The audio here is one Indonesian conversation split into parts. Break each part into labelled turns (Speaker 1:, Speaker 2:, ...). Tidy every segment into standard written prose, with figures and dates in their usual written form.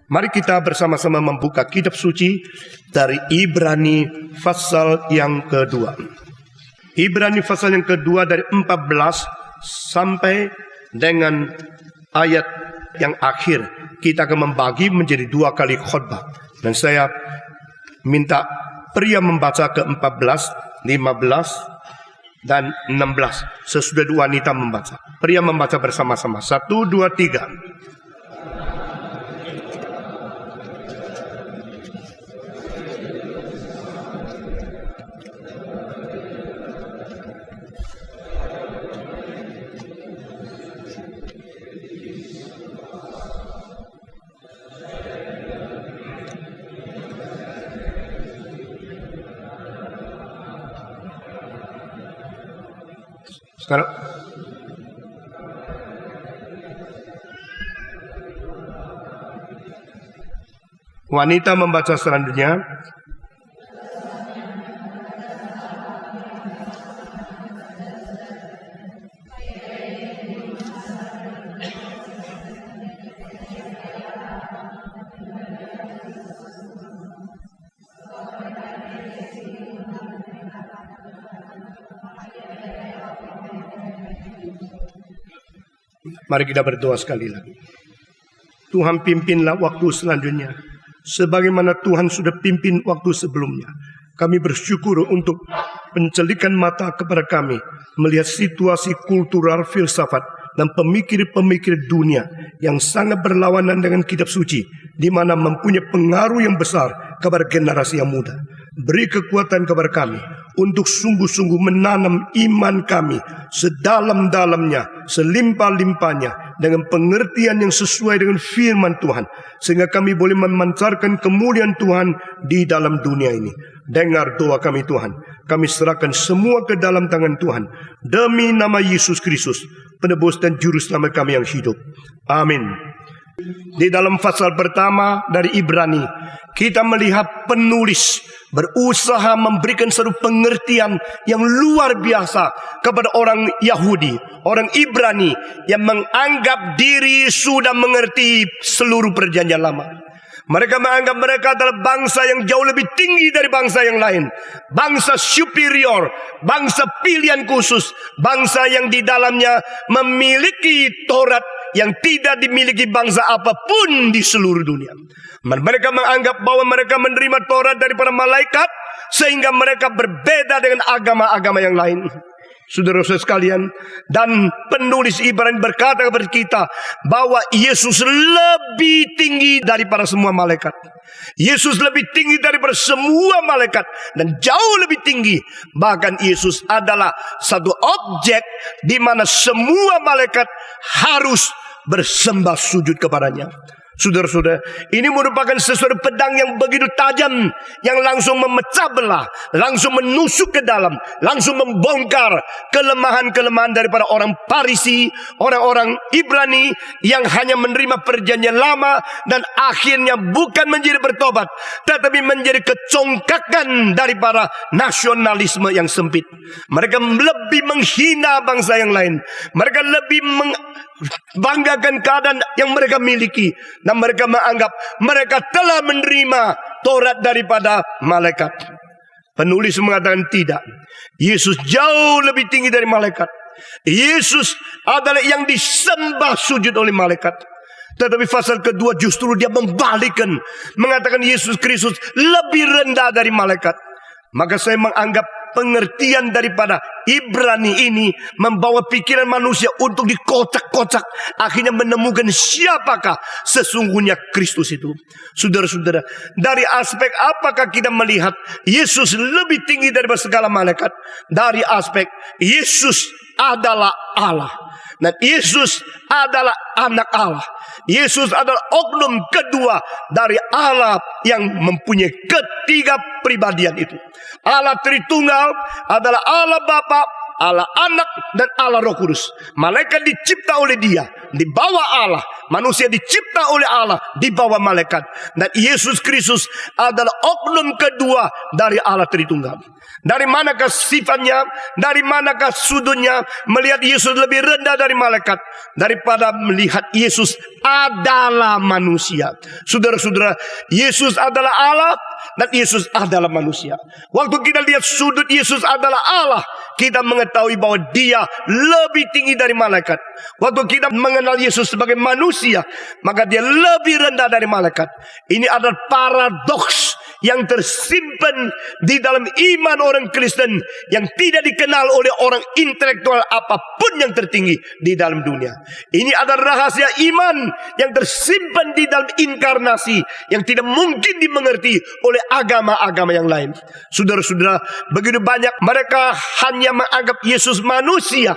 Speaker 1: Mari kita bersama-sama membuka kitab suci dari Ibrani pasal yang kedua. Ibrani pasal yang kedua dari 14 sampai dengan ayat yang akhir. Kita akan membagi menjadi 2 kali khotbah. Dan saya minta pria membaca ke-14, 15, dan 16. Sesudah wanita membaca. Pria membaca bersama-sama. 1, 2, 3. Sekarang wanita membaca selanjutnya. Mari kita berdoa sekali lagi. Tuhan, pimpinlah waktu selanjutnya sebagaimana Tuhan sudah pimpin waktu sebelumnya. Kami bersyukur untuk pencelikan mata kepada kami melihat situasi kultural, filsafat, dan pemikir-pemikir dunia yang sangat berlawanan dengan kitab suci, di mana mempunyai pengaruh yang besar kepada generasi yang muda. Beri kekuatan kepada kami untuk sungguh-sungguh menanam iman kami sedalam-dalamnya, selimpah-limpahnya, dengan pengertian yang sesuai dengan firman Tuhan, sehingga kami boleh memancarkan kemuliaan Tuhan di dalam dunia ini. Dengar doa kami Tuhan. Kami serahkan semua ke dalam tangan Tuhan, demi nama Yesus Kristus, penebus dan juru selamat kami yang hidup. Amin. Di dalam pasal pertama dari Ibrani, kita melihat penulis berusaha memberikan satu pengertian yang luar biasa kepada orang Yahudi, orang Ibrani yang menganggap diri sudah mengerti seluruh perjanjian lama. Mereka menganggap mereka adalah bangsa yang jauh lebih tinggi dari bangsa yang lain. Bangsa superior, bangsa pilihan khusus, bangsa yang di dalamnya memiliki Taurat yang tidak dimiliki bangsa apapun di seluruh dunia. Mereka menganggap bahwa mereka menerima Taurat daripada malaikat, sehingga mereka berbeda dengan agama-agama yang lain. Saudara-saudara sekalian, dan penulis Ibrani berkata kepada kita bahwa Yesus lebih tinggi daripada semua malaikat. Yesus lebih tinggi daripada semua malaikat, dan jauh lebih tinggi. Bahkan Yesus adalah satu objek di mana semua malaikat harus bersembah sujud kepadanya. Saudara-saudara, ini merupakan sesuatu pedang yang begitu tajam, yang langsung memecah belah, langsung menusuk ke dalam, langsung membongkar kelemahan-kelemahan daripada orang Farisi, orang-orang Ibrani yang hanya menerima perjanjian lama dan akhirnya bukan menjadi bertobat, tetapi menjadi kecongkakan daripada nasionalisme yang sempit. Mereka lebih menghina bangsa yang lain. Mereka lebih banggakan keadaan yang mereka miliki, dan mereka menganggap mereka telah menerima Taurat daripada malaikat. Penulis mengatakan tidak. Yesus jauh lebih tinggi dari malaikat. Yesus adalah yang disembah sujud oleh malaikat. Tetapi pasal kedua justru dia membalikkan, mengatakan Yesus Kristus lebih rendah dari malaikat. Maka saya menganggap pengertian daripada Ibrani ini membawa pikiran manusia untuk dikocak-kocak, akhirnya menemukan siapakah sesungguhnya Kristus itu. Saudara-saudara, dari aspek apakah kita melihat Yesus lebih tinggi daripada segala malaikat? Dari aspek Yesus adalah Allah, dan Yesus adalah anak Allah. Yesus adalah oknum kedua dari Allah yang mempunyai ketiga pribadian itu. Allah Tritunggal adalah Allah Bapa, Allah Anak, dan Allah Roh Kudus. Malaikat dicipta oleh Dia, di bawah Allah. Manusia dicipta oleh Allah, di bawah malaikat. Dan Yesus Kristus adalah oknum kedua dari Allah Tritunggal. Dari manakah sifatnya, dari manakah sudutnya melihat Yesus lebih rendah dari malaikat, daripada melihat Yesus adalah manusia. Saudara-saudara, Yesus adalah Allah dan Yesus adalah manusia. Waktu kita lihat sudut Yesus adalah Allah, kita mengetahui bahwa Dia lebih tinggi dari malaikat. Waktu kita mengenal Yesus sebagai manusia, maka Dia lebih rendah dari malaikat. Ini adalah paradoks yang tersimpan di dalam iman orang Kristen yang tidak dikenal oleh orang intelektual apapun yang tertinggi di dalam dunia. Ini adalah rahasia iman yang tersimpan di dalam inkarnasi yang tidak mungkin dimengerti oleh agama-agama yang lain. Saudara-saudara, begitu banyak mereka hanya menganggap Yesus manusia.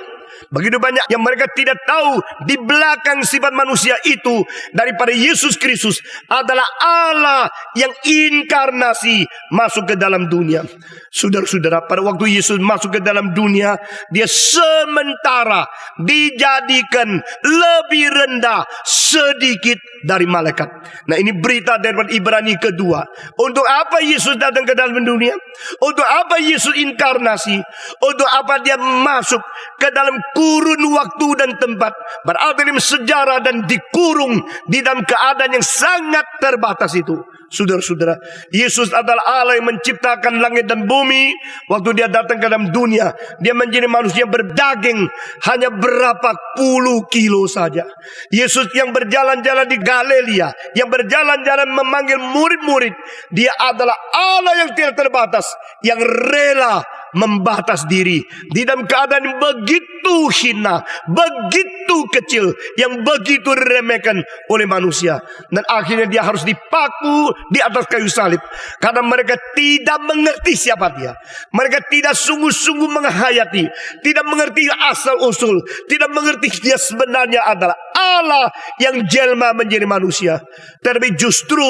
Speaker 1: Begitu banyak yang mereka tidak tahu di belakang sifat manusia itu, daripada Yesus Kristus adalah Allah yang inkarnasi masuk ke dalam dunia. Saudara-saudara, pada waktu Yesus masuk ke dalam dunia, Dia sementara dijadikan lebih rendah sedikit dari malaikat. Nah, ini berita dari Ibrani kedua. Untuk apa Yesus datang ke dalam dunia? Untuk apa Yesus inkarnasi? Untuk apa Dia masuk ke dalam kurun waktu dan tempat, berada dalam sejarah dan dikurung di dalam keadaan yang sangat terbatas itu. Saudara-saudara, Yesus adalah Allah yang menciptakan langit dan bumi. Waktu Dia datang ke dalam dunia, Dia menjadi manusia berdaging hanya berapa puluh kilo saja. Yesus yang berjalan-jalan di Galilea, yang berjalan-jalan memanggil murid-murid, Dia adalah Allah yang tidak terbatas, yang rela membatas diri di dalam keadaan yang begitu hina, begitu kecil, yang begitu diremehkan oleh manusia. Dan akhirnya Dia harus dipaku di atas kayu salib, karena mereka tidak mengerti siapa Dia. Mereka tidak sungguh-sungguh menghayati, tidak mengerti asal-usul, tidak mengerti Dia sebenarnya adalah Allah yang jelma menjadi manusia. Tetapi justru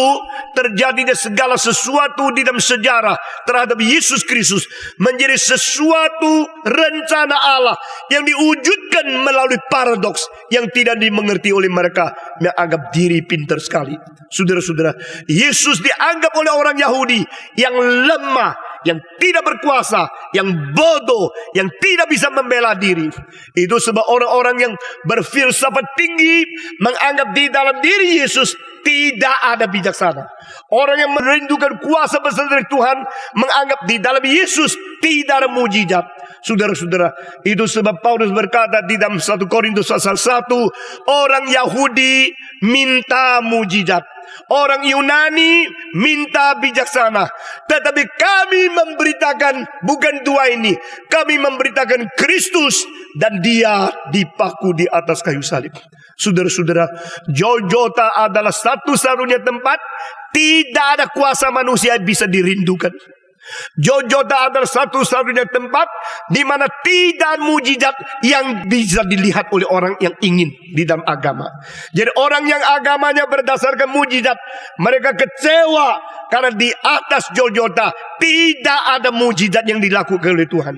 Speaker 1: terjadinya segala sesuatu di dalam sejarah terhadap Yesus Kristus menjadi sesuatu rencana Allah yang diwujudkan melalui paradoks yang tidak dimengerti oleh mereka yang anggap diri pintar sekali. Saudara-saudara, Yesus dianggap oleh orang Yahudi yang lemah, yang tidak berkuasa, yang bodoh, yang tidak bisa membela diri. Itu sebab orang-orang yang berfilsafat tinggi menganggap di dalam diri Yesus tidak ada bijaksana. Orang yang merindukan kuasa besar dari Tuhan menganggap di dalam Yesus tidak ada mujizat. Saudara-saudara, itu sebab Paulus berkata di dalam 1 Korintus pasal 1, orang Yahudi minta mujizat, orang Yunani minta bijaksana, tetapi kami memberitakan bukan dua ini. Kami memberitakan Kristus dan Dia dipaku di atas kayu salib. Saudara-saudara, Golgota adalah satu-satunya tempat tidak ada kuasa manusia yang bisa dirindukan. Golgota adalah satu-satunya tempat di mana tidak mujizat yang bisa dilihat oleh orang yang ingin di dalam agama. Jadi orang yang agamanya berdasarkan mujizat, mereka kecewa karena di atas Golgota tidak ada mujizat yang dilakukan oleh Tuhan.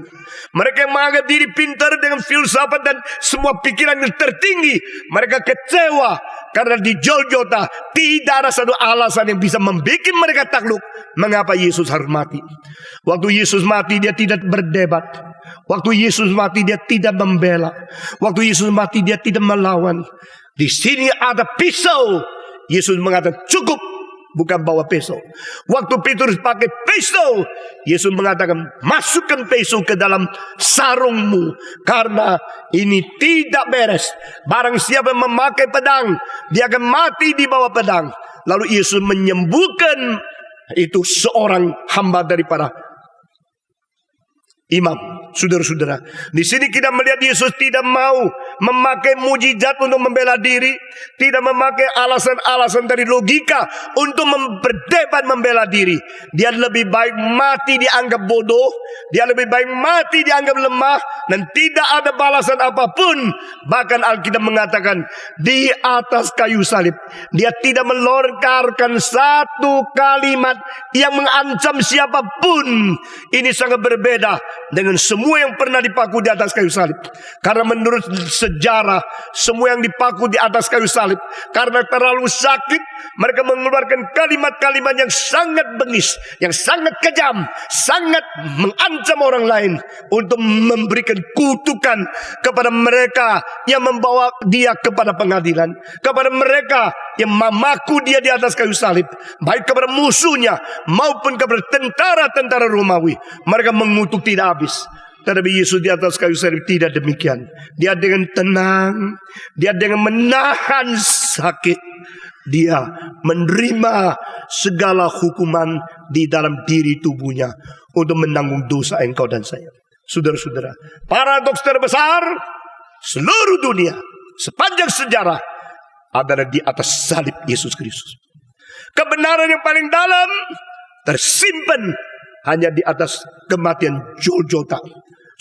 Speaker 1: Mereka yang menganggap diri pintar dengan filsafat dan semua pikiran yang tertinggi, mereka kecewa karena di Golgota tidak ada satu alasan yang bisa membuat mereka takluk mengapa Yesus harus mati. Waktu Yesus mati, Dia tidak berdebat. Waktu Yesus mati, Dia tidak membela. Waktu Yesus mati, Dia tidak melawan. Di sini ada pisau. Yesus mengatakan cukup, bukan bawa pisau. Waktu Petrus pakai pisau, Yesus mengatakan masukkan pisau ke dalam sarungmu, karena ini tidak beres. Barang siapa yang memakai pedang, dia akan mati di bawah pedang. Lalu Yesus menyembuhkan itu seorang hamba daripada imam. Saudara-saudara, di sini kita melihat Yesus tidak mau memakai mujizat untuk membela diri, tidak memakai alasan-alasan dari logika untuk berdebat membela diri. Dia lebih baik mati dianggap bodoh, dia lebih baik mati dianggap lemah, dan tidak ada balasan apapun. Bahkan Alkitab mengatakan di atas kayu salib dia tidak melontarkan satu kalimat yang mengancam siapapun. Ini sangat berbeda dengan semua yang pernah dipaku di atas kayu salib. Karena menurut sejarah, semua yang dipaku di atas kayu salib, karena terlalu sakit, mereka mengeluarkan kalimat-kalimat yang sangat bengis, yang sangat kejam, sangat mengancam orang lain, untuk memberikan kutukan kepada mereka yang membawa dia kepada pengadilan, kepada mereka yang memaku dia di atas kayu salib, baik kepada musuhnya maupun kepada tentara-tentara Romawi. Mereka mengutuk tidak habis. Tetapi Yesus di atas kayu salib tidak demikian. Dia dengan tenang, dia dengan menahan sakit, dia menerima segala hukuman di dalam diri tubuhnya untuk menanggung dosa engkau dan saya. Saudara-saudara, paradoks terbesar seluruh dunia sepanjang sejarah adalah di atas salib Yesus Kristus. Kebenaran yang paling dalam tersimpan hanya di atas kematian Golgota.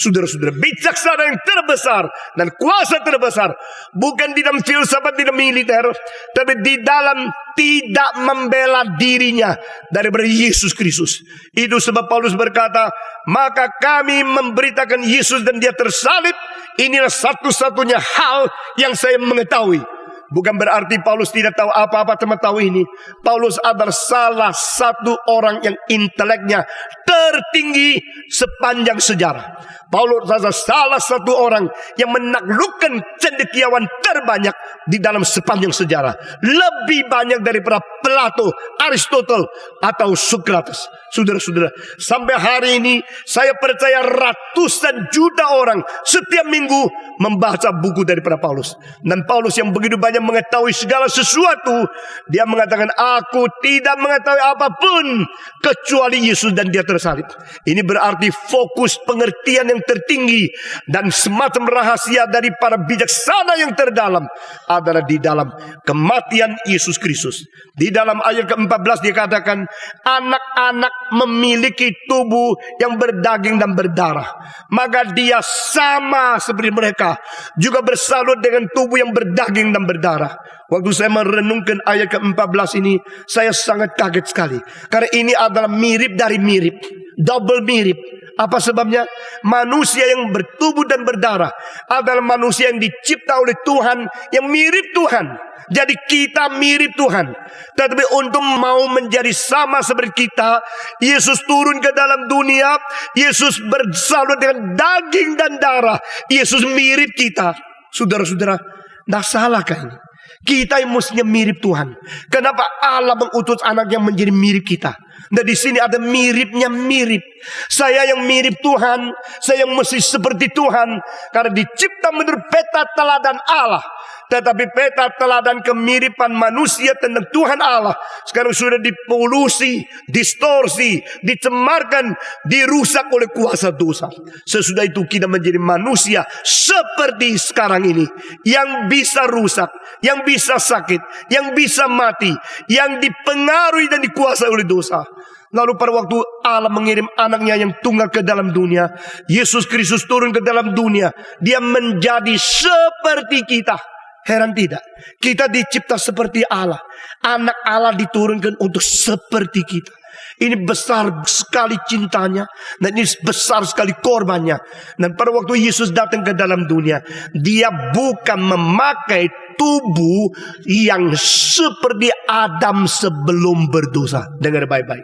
Speaker 1: Saudara-saudara, bijaksana yang terbesar dan kuasa terbesar bukan di dalam filsafat, di dalam militer, tapi di dalam tidak membela dirinya daripada Yesus Kristus. Itu sebab Paulus berkata, maka kami memberitakan Yesus dan dia tersalib. Inilah satu-satunya hal yang saya mengetahui. Bukan berarti Paulus tidak tahu apa-apa tentang tahu ini. Paulus adalah salah satu orang yang inteleknya tertinggi sepanjang sejarah. Paulus adalah salah satu orang yang menaklukkan cendekiawan terbanyak di dalam sepanjang sejarah. Lebih banyak daripada Plato, Aristotle, atau Socrates. Saudara-saudara, sampai hari ini saya percaya ratusan juta orang setiap minggu membaca buku daripada Paulus. Dan Paulus yang begitu banyak mengetahui segala sesuatu, dia mengatakan, aku tidak mengetahui apapun kecuali Yesus dan dia tersalib. Ini berarti fokus pengertian yang tertinggi dan semacam rahasia dari para bijaksana yang terdalam adalah di dalam kematian Yesus Kristus. Di dalam ayat ke-14 dikatakan, anak-anak memiliki tubuh yang berdaging dan berdarah, maka dia sama seperti mereka juga bersalut dengan tubuh yang berdaging dan berdarah. Waktu saya merenungkan ayat ke-14 ini, saya sangat kaget sekali. Karena ini adalah mirip dari mirip, double mirip. Apa sebabnya? Manusia yang bertubuh dan berdarah adalah manusia yang dicipta oleh Tuhan, yang mirip Tuhan. Jadi kita mirip Tuhan. Tetapi untuk mau menjadi sama seperti kita, Yesus turun ke dalam dunia. Yesus bersalut dengan daging dan darah. Yesus mirip kita. Saudara-saudara, tidak salahkah ini? Kita yang mestinya mirip Tuhan. Kenapa Allah mengutus anak yang menjadi mirip kita? Dan di sini ada miripnya mirip. Saya yang mirip Tuhan, saya yang mesti seperti Tuhan, karena dicipta menurut peta teladan Allah. Tetapi peta teladan kemiripan manusia tentang Tuhan Allah sekarang sudah dipolusi, distorsi, dicemarkan, dirusak oleh kuasa dosa. Sesudah itu kita menjadi manusia seperti sekarang ini, yang bisa rusak, yang bisa sakit, yang bisa mati, yang dipengaruhi dan dikuasai oleh dosa. Lalu pada waktu Allah mengirim anaknya yang tunggal ke dalam dunia, Yesus Kristus turun ke dalam dunia, dia menjadi seperti kita. Heran tidak? Kita dicipta seperti Allah. Anak Allah diturunkan untuk seperti kita. Ini besar sekali cintanya, dan ini besar sekali korbannya. Dan pada waktu Yesus datang ke dalam dunia, dia bukan memakai tubuh yang seperti Adam sebelum berdosa. Dengar baik-baik.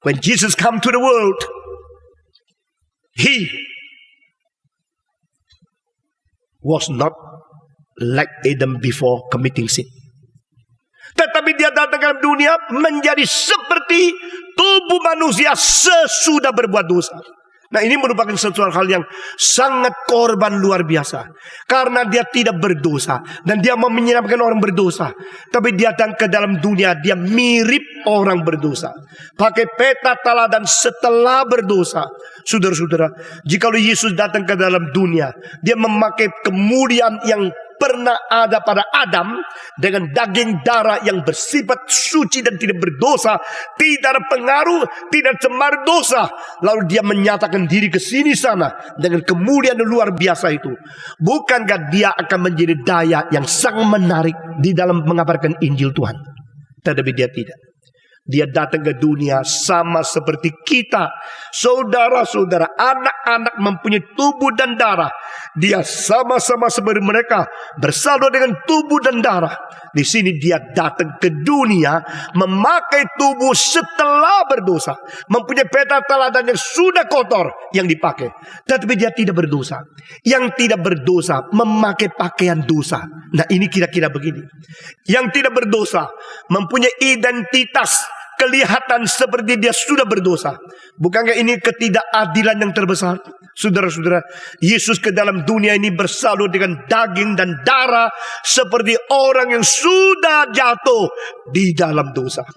Speaker 1: When Jesus come to the world, he was not like Adam before committing sin. Tetapi dia datang ke dalam dunia menjadi seperti tubuh manusia sesudah berbuat dosa. Nah, ini merupakan sesuatu hal yang sangat korban luar biasa. Karena dia tidak berdosa. Dan dia mau menyelamatkan orang berdosa. Tapi dia datang ke dalam dunia, dia mirip orang berdosa. Pakai peta teladan setelah berdosa. Saudara-saudara, jikalau Yesus datang ke dalam dunia, dia memakai kemuliaan yang pernah ada pada Adam dengan daging darah yang bersifat suci dan tidak berdosa, tidak ada pengaruh, tidak cemar dosa. Lalu dia menyatakan diri ke sini sana dengan kemuliaan luar biasa itu. Bukankah dia akan menjadi daya yang sangat menarik di dalam mengabarkan Injil Tuhan? Tetapi dia tidak. Dia datang ke dunia sama seperti kita. Saudara-saudara, anak-anak mempunyai tubuh dan darah. Dia sama-sama seperti mereka, bersalur dengan tubuh dan darah. Di sini dia datang ke dunia memakai tubuh setelah berdosa, mempunyai peta teladan yang sudah kotor yang dipakai. Tetapi dia tidak berdosa. Yang tidak berdosa memakai pakaian dosa. Nah, ini kira-kira begini. Yang tidak berdosa mempunyai identitas, kelihatan seperti dia sudah berdosa. Bukankah ini ketidakadilan yang terbesar? Saudara-saudara, Yesus ke dalam dunia ini bersalur dengan daging dan darah seperti orang yang sudah jatuh di dalam dosa.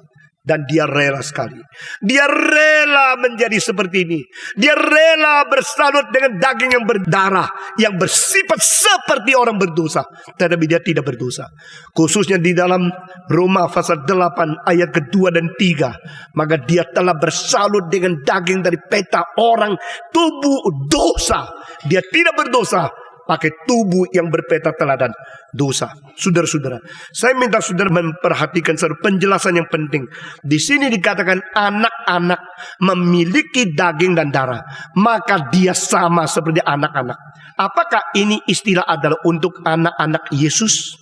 Speaker 1: Dan dia rela sekali. Dia rela menjadi seperti ini. Dia rela bersalut dengan daging yang berdarah, yang bersifat seperti orang berdosa. Tetapi dia tidak berdosa. Khususnya di dalam Roma pasal 8 ayat kedua dan 3. Maka dia telah bersalut dengan daging dari peta orang tubuh dosa. Dia tidak berdosa, pakai tubuh yang berpeta teladan dosa. Saudara-saudara, saya minta saudara memperhatikan satu penjelasan yang penting. Di sini dikatakan anak-anak memiliki daging dan darah, maka dia sama seperti anak-anak. Apakah ini istilah adalah untuk anak-anak Yesus?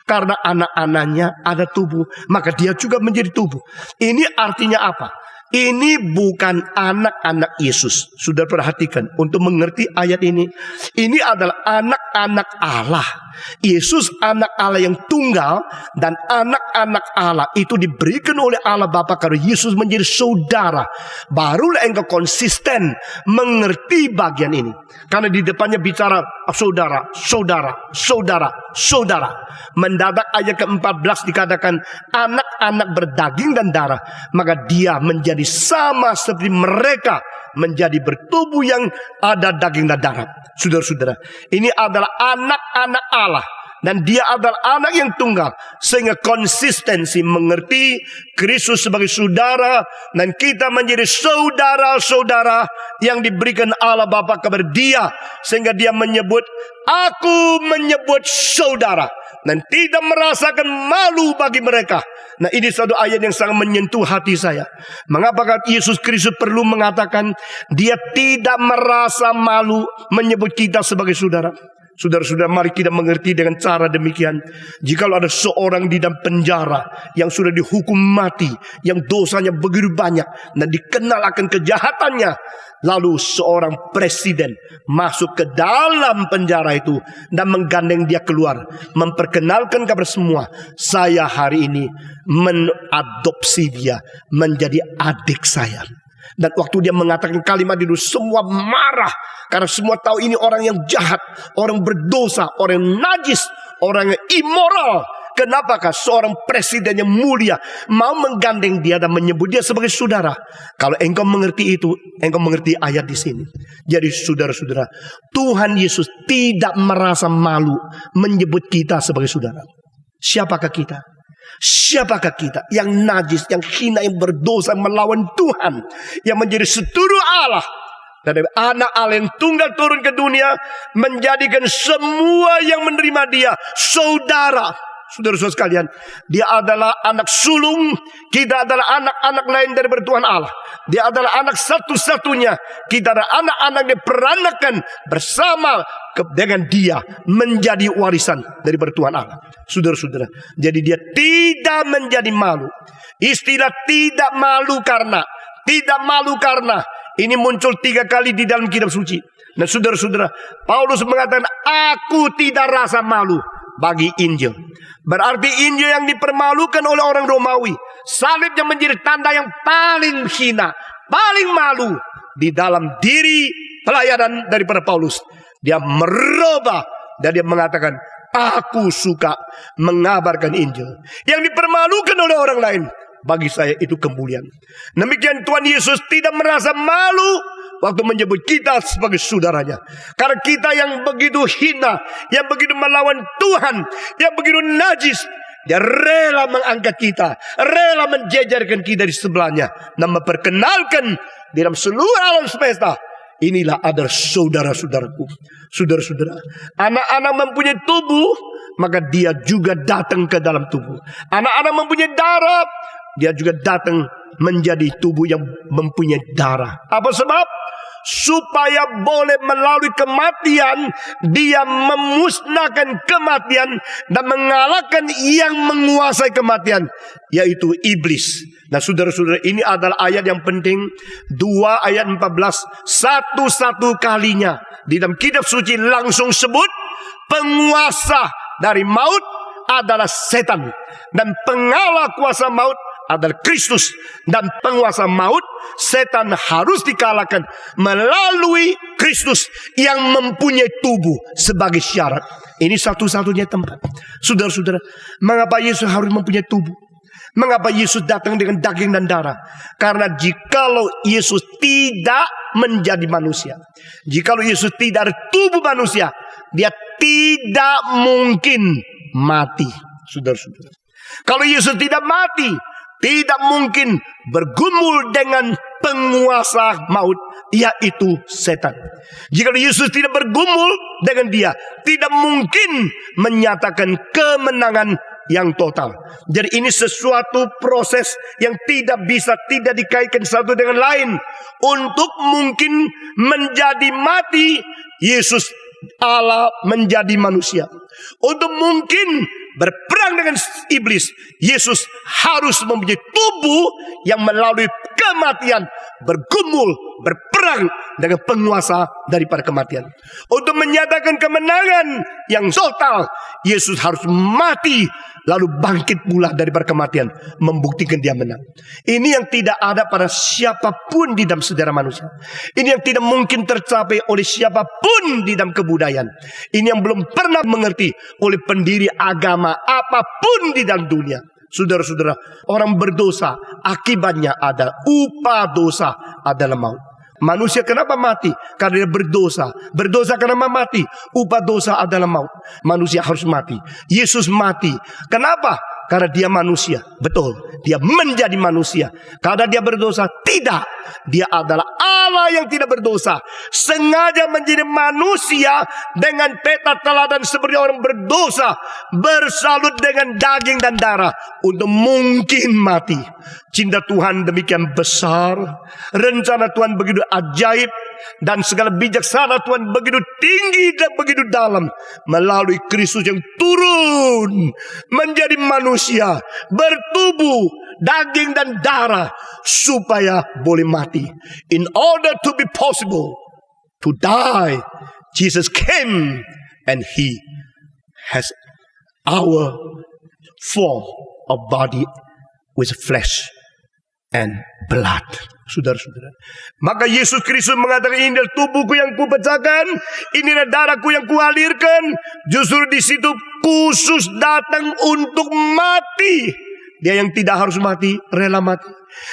Speaker 1: Karena anak-anaknya ada tubuh, maka dia juga menjadi tubuh. Ini artinya apa? Ini bukan anak-anak Yesus. Sudah perhatikan untuk mengerti ayat ini. Ini adalah anak-anak Allah. Yesus anak Allah yang tunggal, dan anak-anak Allah itu diberikan oleh Allah Bapa karena Yesus menjadi saudara. Barulah engkau konsisten mengerti bagian ini. Karena di depannya bicara saudara, saudara, saudara, saudara. Mendadak ayat ke-14 dikatakan anak-anak berdaging dan darah, maka dia menjadi sama seperti mereka, menjadi bertubuh yang ada daging dan darah. Saudara-saudara, ini adalah anak-anak Allah, dan dia adalah anak yang tunggal. Sehingga konsistensi mengerti Kristus sebagai saudara, dan kita menjadi saudara-saudara yang diberikan Allah Bapa kepada dia. Sehingga dia menyebut, aku menyebut saudara, dan tidak merasakan malu bagi mereka. Nah, ini satu ayat yang sangat menyentuh hati saya. Mengapa Yesus Kristus perlu mengatakan dia tidak merasa malu menyebut kita sebagai saudara? Saudara-saudara, mari kita mengerti dengan cara demikian. Jikalau ada seorang di dalam penjara yang sudah dihukum mati, yang dosanya begitu banyak dan dikenal akan kejahatannya, lalu seorang presiden masuk ke dalam penjara itu dan menggandeng dia keluar, memperkenalkan kepada semua, saya hari ini mengadopsi dia menjadi adik saya. Dan waktu dia mengatakan kalimat itu, semua marah. Karena semua tahu ini orang yang jahat, orang berdosa, orang yang najis, orang yang immoral. Kenapakah seorang presiden yang mulia mau menggandeng dia dan menyebut dia sebagai saudara? Kalau engkau mengerti itu, engkau mengerti ayat di sini. Jadi saudara-saudara, Tuhan Yesus tidak merasa malu menyebut kita sebagai saudara. Siapakah kita? Siapakah kita yang najis, yang hina, yang berdosa, melawan Tuhan, yang menjadi seteru Allah? Dan anak Allah yang tunggal turun ke dunia, menjadikan semua yang menerima dia saudara. Saudara-saudara sekalian, dia adalah anak sulung, kita adalah anak-anak lain dari Tuhan Allah. Dia adalah anak satu-satunya, kita adalah anak-anak yang diperanakan bersama dengan dia, menjadi warisan dari Tuhan Allah. Saudara-saudara, jadi dia tidak menjadi malu. Istilah tidak malu karena ini muncul 3 kali di dalam kitab suci. Nah, saudara-saudara, Paulus mengatakan, aku tidak rasa malu bagi Injil. Berarti Injil yang dipermalukan oleh orang Romawi, salib yang menjadi tanda yang paling hina, paling malu. di dalam diri pelayanan daripada Paulus. Dia merubah dan dia mengatakan, aku suka mengabarkan Injil. Yang dipermalukan oleh orang lain, bagi saya itu kemuliaan. Demikian Tuhan Yesus tidak merasa malu waktu menyebut kita sebagai saudaranya. Karena kita yang begitu hina, yang begitu melawan Tuhan, yang begitu najis, dia rela mengangkat kita, rela menjejerkan kita di sebelahnya, dan memperkenalkan di dalam seluruh alam semesta, inilah adalah saudara-saudaraku. Saudara-saudara, anak-anak mempunyai tubuh, maka dia juga datang ke dalam tubuh. Anak-anak mempunyai darah, dia juga datang menjadi tubuh yang mempunyai darah. Apa sebab? Supaya boleh melalui kematian, dia memusnahkan kematian dan mengalahkan yang menguasai kematian, yaitu iblis. Nah saudara-saudara, ini adalah ayat yang penting. 2 ayat 14, satu-satu kalinya di dalam kitab suci langsung sebut penguasa dari maut adalah setan, dan pengalah kuasa maut adalah Kristus. Dan penguasa maut, setan, harus dikalahkan melalui Kristus yang mempunyai tubuh sebagai syarat. Ini satu-satunya tempat. Saudara-saudara, mengapa Yesus harus mempunyai tubuh? Mengapa Yesus datang dengan daging dan darah? Karena jikalau Yesus tidak menjadi manusia, jikalau Yesus tidak ada tubuh manusia, dia tidak mungkin mati. Saudara-saudara, kalau Yesus tidak mati, tidak mungkin bergumul dengan penguasa maut, yaitu setan. Jika Yesus tidak bergumul dengan dia, tidak mungkin menyatakan kemenangan yang total. Jadi ini sesuatu proses yang tidak bisa tidak dikaitkan satu dengan lain. Untuk mungkin menjadi mati, Yesus Allah menjadi manusia. Untuk mungkin berperang dengan iblis, Yesus harus mempunyai tubuh yang melalui kematian bergumul, berperang dengan penguasa daripada kematian. Untuk menyatakan kemenangan yang total, Yesus harus mati lalu bangkit pula daripada kematian, membuktikan dia menang. Ini yang tidak ada pada siapapun di dalam sejarah manusia. Ini yang tidak mungkin tercapai oleh siapapun di dalam kebudayaan. Ini yang belum pernah mengerti oleh pendiri agama apapun di dalam dunia. Saudara-saudara, orang berdosa akibatnya ada upah dosa adalah maut. Manusia kenapa mati? Karena dia berdosa. Berdosa kenapa mati? Upah dosa adalah maut. Manusia harus mati. Yesus mati. Kenapa? Karena dia manusia. Betul, dia menjadi manusia. Karena dia berdosa? Tidak. Dia adalah Allah yang tidak berdosa, sengaja menjadi manusia dengan peta teladan seperti orang berdosa, bersalut dengan daging dan darah untuk mungkin mati. Cinta Tuhan demikian besar, rencana Tuhan begitu ajaib, dan segala bijaksana Tuhan begitu tinggi dan begitu dalam. Melalui Kristus yang turun menjadi manusia, bertubuh daging dan darah, supaya boleh mati. In order to be possible to die, Jesus came and he has our form of body with flesh and blood. Saudara-saudara, maka Yesus Kristus mengatakan, ini adalah tubuhku yang kupecahkan, ini adalah darahku yang kualirkan. Justru di situ khusus datang untuk mati. Dia yang tidak harus mati, rela mati.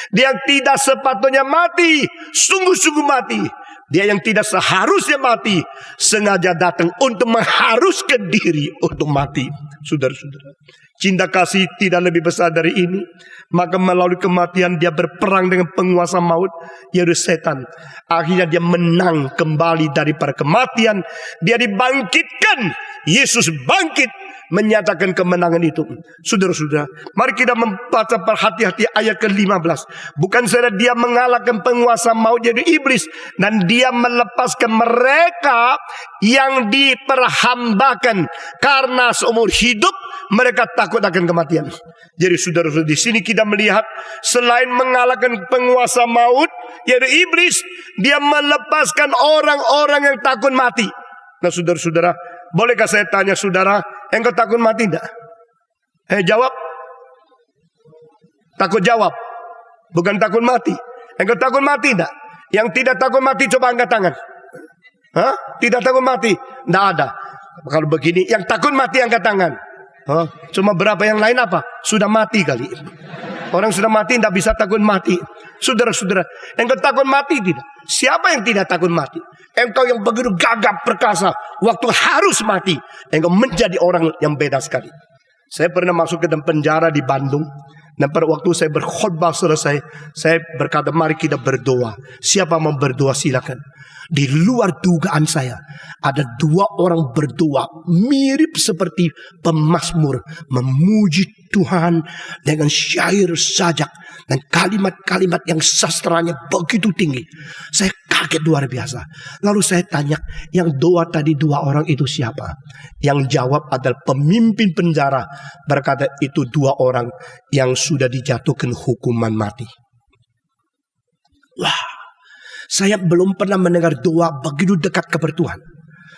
Speaker 1: Dia yang tidak sepatutnya mati, sungguh-sungguh mati. Dia yang tidak seharusnya mati, sengaja datang untuk mengharuskan diri untuk mati. Saudara-saudara, cinta kasih tidak lebih besar dari ini. Maka melalui kematian dia berperang dengan penguasa maut, yaitu setan. Akhirnya dia menang kembali daripada kematian. Dia dibangkitkan. Yesus bangkit menyatakan kemenangan itu. Saudara-saudara, mari kita membaca perhati-hati ayat ke-15. Bukan saja dia mengalahkan penguasa maut yaitu iblis, dan dia melepaskan mereka yang diperhambakan karena seumur hidup mereka takut akan kematian. Jadi saudara-saudara, di sini kita melihat selain mengalahkan penguasa maut yaitu iblis, dia melepaskan orang-orang yang takut mati. Nah saudara-saudara, bolehkah saya tanya saudara, engkau takut mati enggak? Jawab. Takut jawab. Bukan takut mati. Engkau takut mati enggak? Yang tidak takut mati coba angkat tangan. Hah? Tidak takut mati? Tidak ada. Kalau begini, yang takut mati angkat tangan. Hah? Cuma berapa yang lain apa? Sudah mati kali. Orang sudah mati tidak bisa takut mati. Saudara-saudara, engkau takut mati tidak? Siapa yang tidak takut mati? Engkau yang begitu gagap perkasa, waktu harus mati, engkau menjadi orang yang beda sekali. Saya pernah masuk ke dalam penjara di Bandung. Dan pada waktu saya berkhotbah selesai, saya berkata, mari kita berdoa. Siapa mau berdoa silakan. Di luar dugaan saya, ada 2 orang berdoa mirip seperti pemazmur, memuji Tuhan dengan syair sajak dan kalimat-kalimat yang sastranya begitu tinggi. Saya kaget luar biasa. Lalu saya tanya, yang doa tadi 2 orang itu siapa? Yang jawab adalah pemimpin penjara, berkata itu 2 orang yang sudah dijatuhkan hukuman mati. Wah, saya belum pernah mendengar doa begitu dekat kepada Tuhan.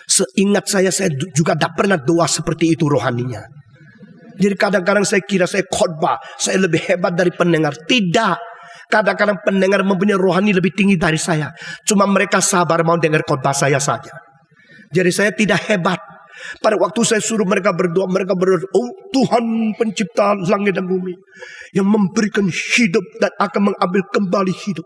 Speaker 1: Seingat saya juga tidak pernah doa seperti itu rohaninya. Jadi kadang-kadang saya kira saya khotbah, saya lebih hebat dari pendengar. Tidak. Kadang-kadang pendengar mempunyai rohani lebih tinggi dari saya. Cuma mereka sabar mau dengar khotbah saya saja. Jadi saya tidak hebat. Pada waktu saya suruh mereka berdoa, oh Tuhan pencipta langit dan bumi, yang memberikan hidup dan akan mengambil kembali hidup.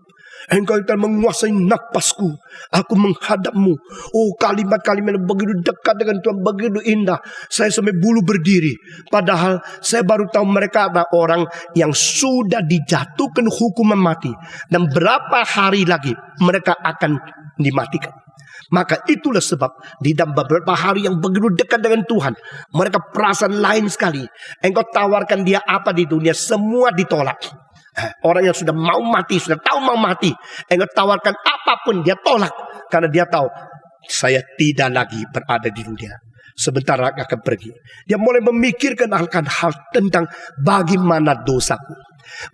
Speaker 1: Engkau akan menguasai napasku. Aku menghadapmu. Oh, kalimat-kalimat begitu dekat dengan Tuhan, begitu indah. Saya sampai bulu berdiri. Padahal saya baru tahu mereka adalah orang yang sudah dijatuhkan hukuman mati. Dan berapa hari lagi mereka akan dimatikan. Maka itulah sebab di dalam beberapa hari yang begitu dekat dengan Tuhan, mereka perasaan lain sekali. Engkau tawarkan dia apa di dunia, semua ditolak. Orang yang sudah mau mati, sudah tahu mau mati, engkau tawarkan apapun dia tolak. Karena dia tahu, saya tidak lagi berada di dunia, sebentar lagi akan pergi. Dia mulai memikirkan akan hal tentang bagaimana dosaku,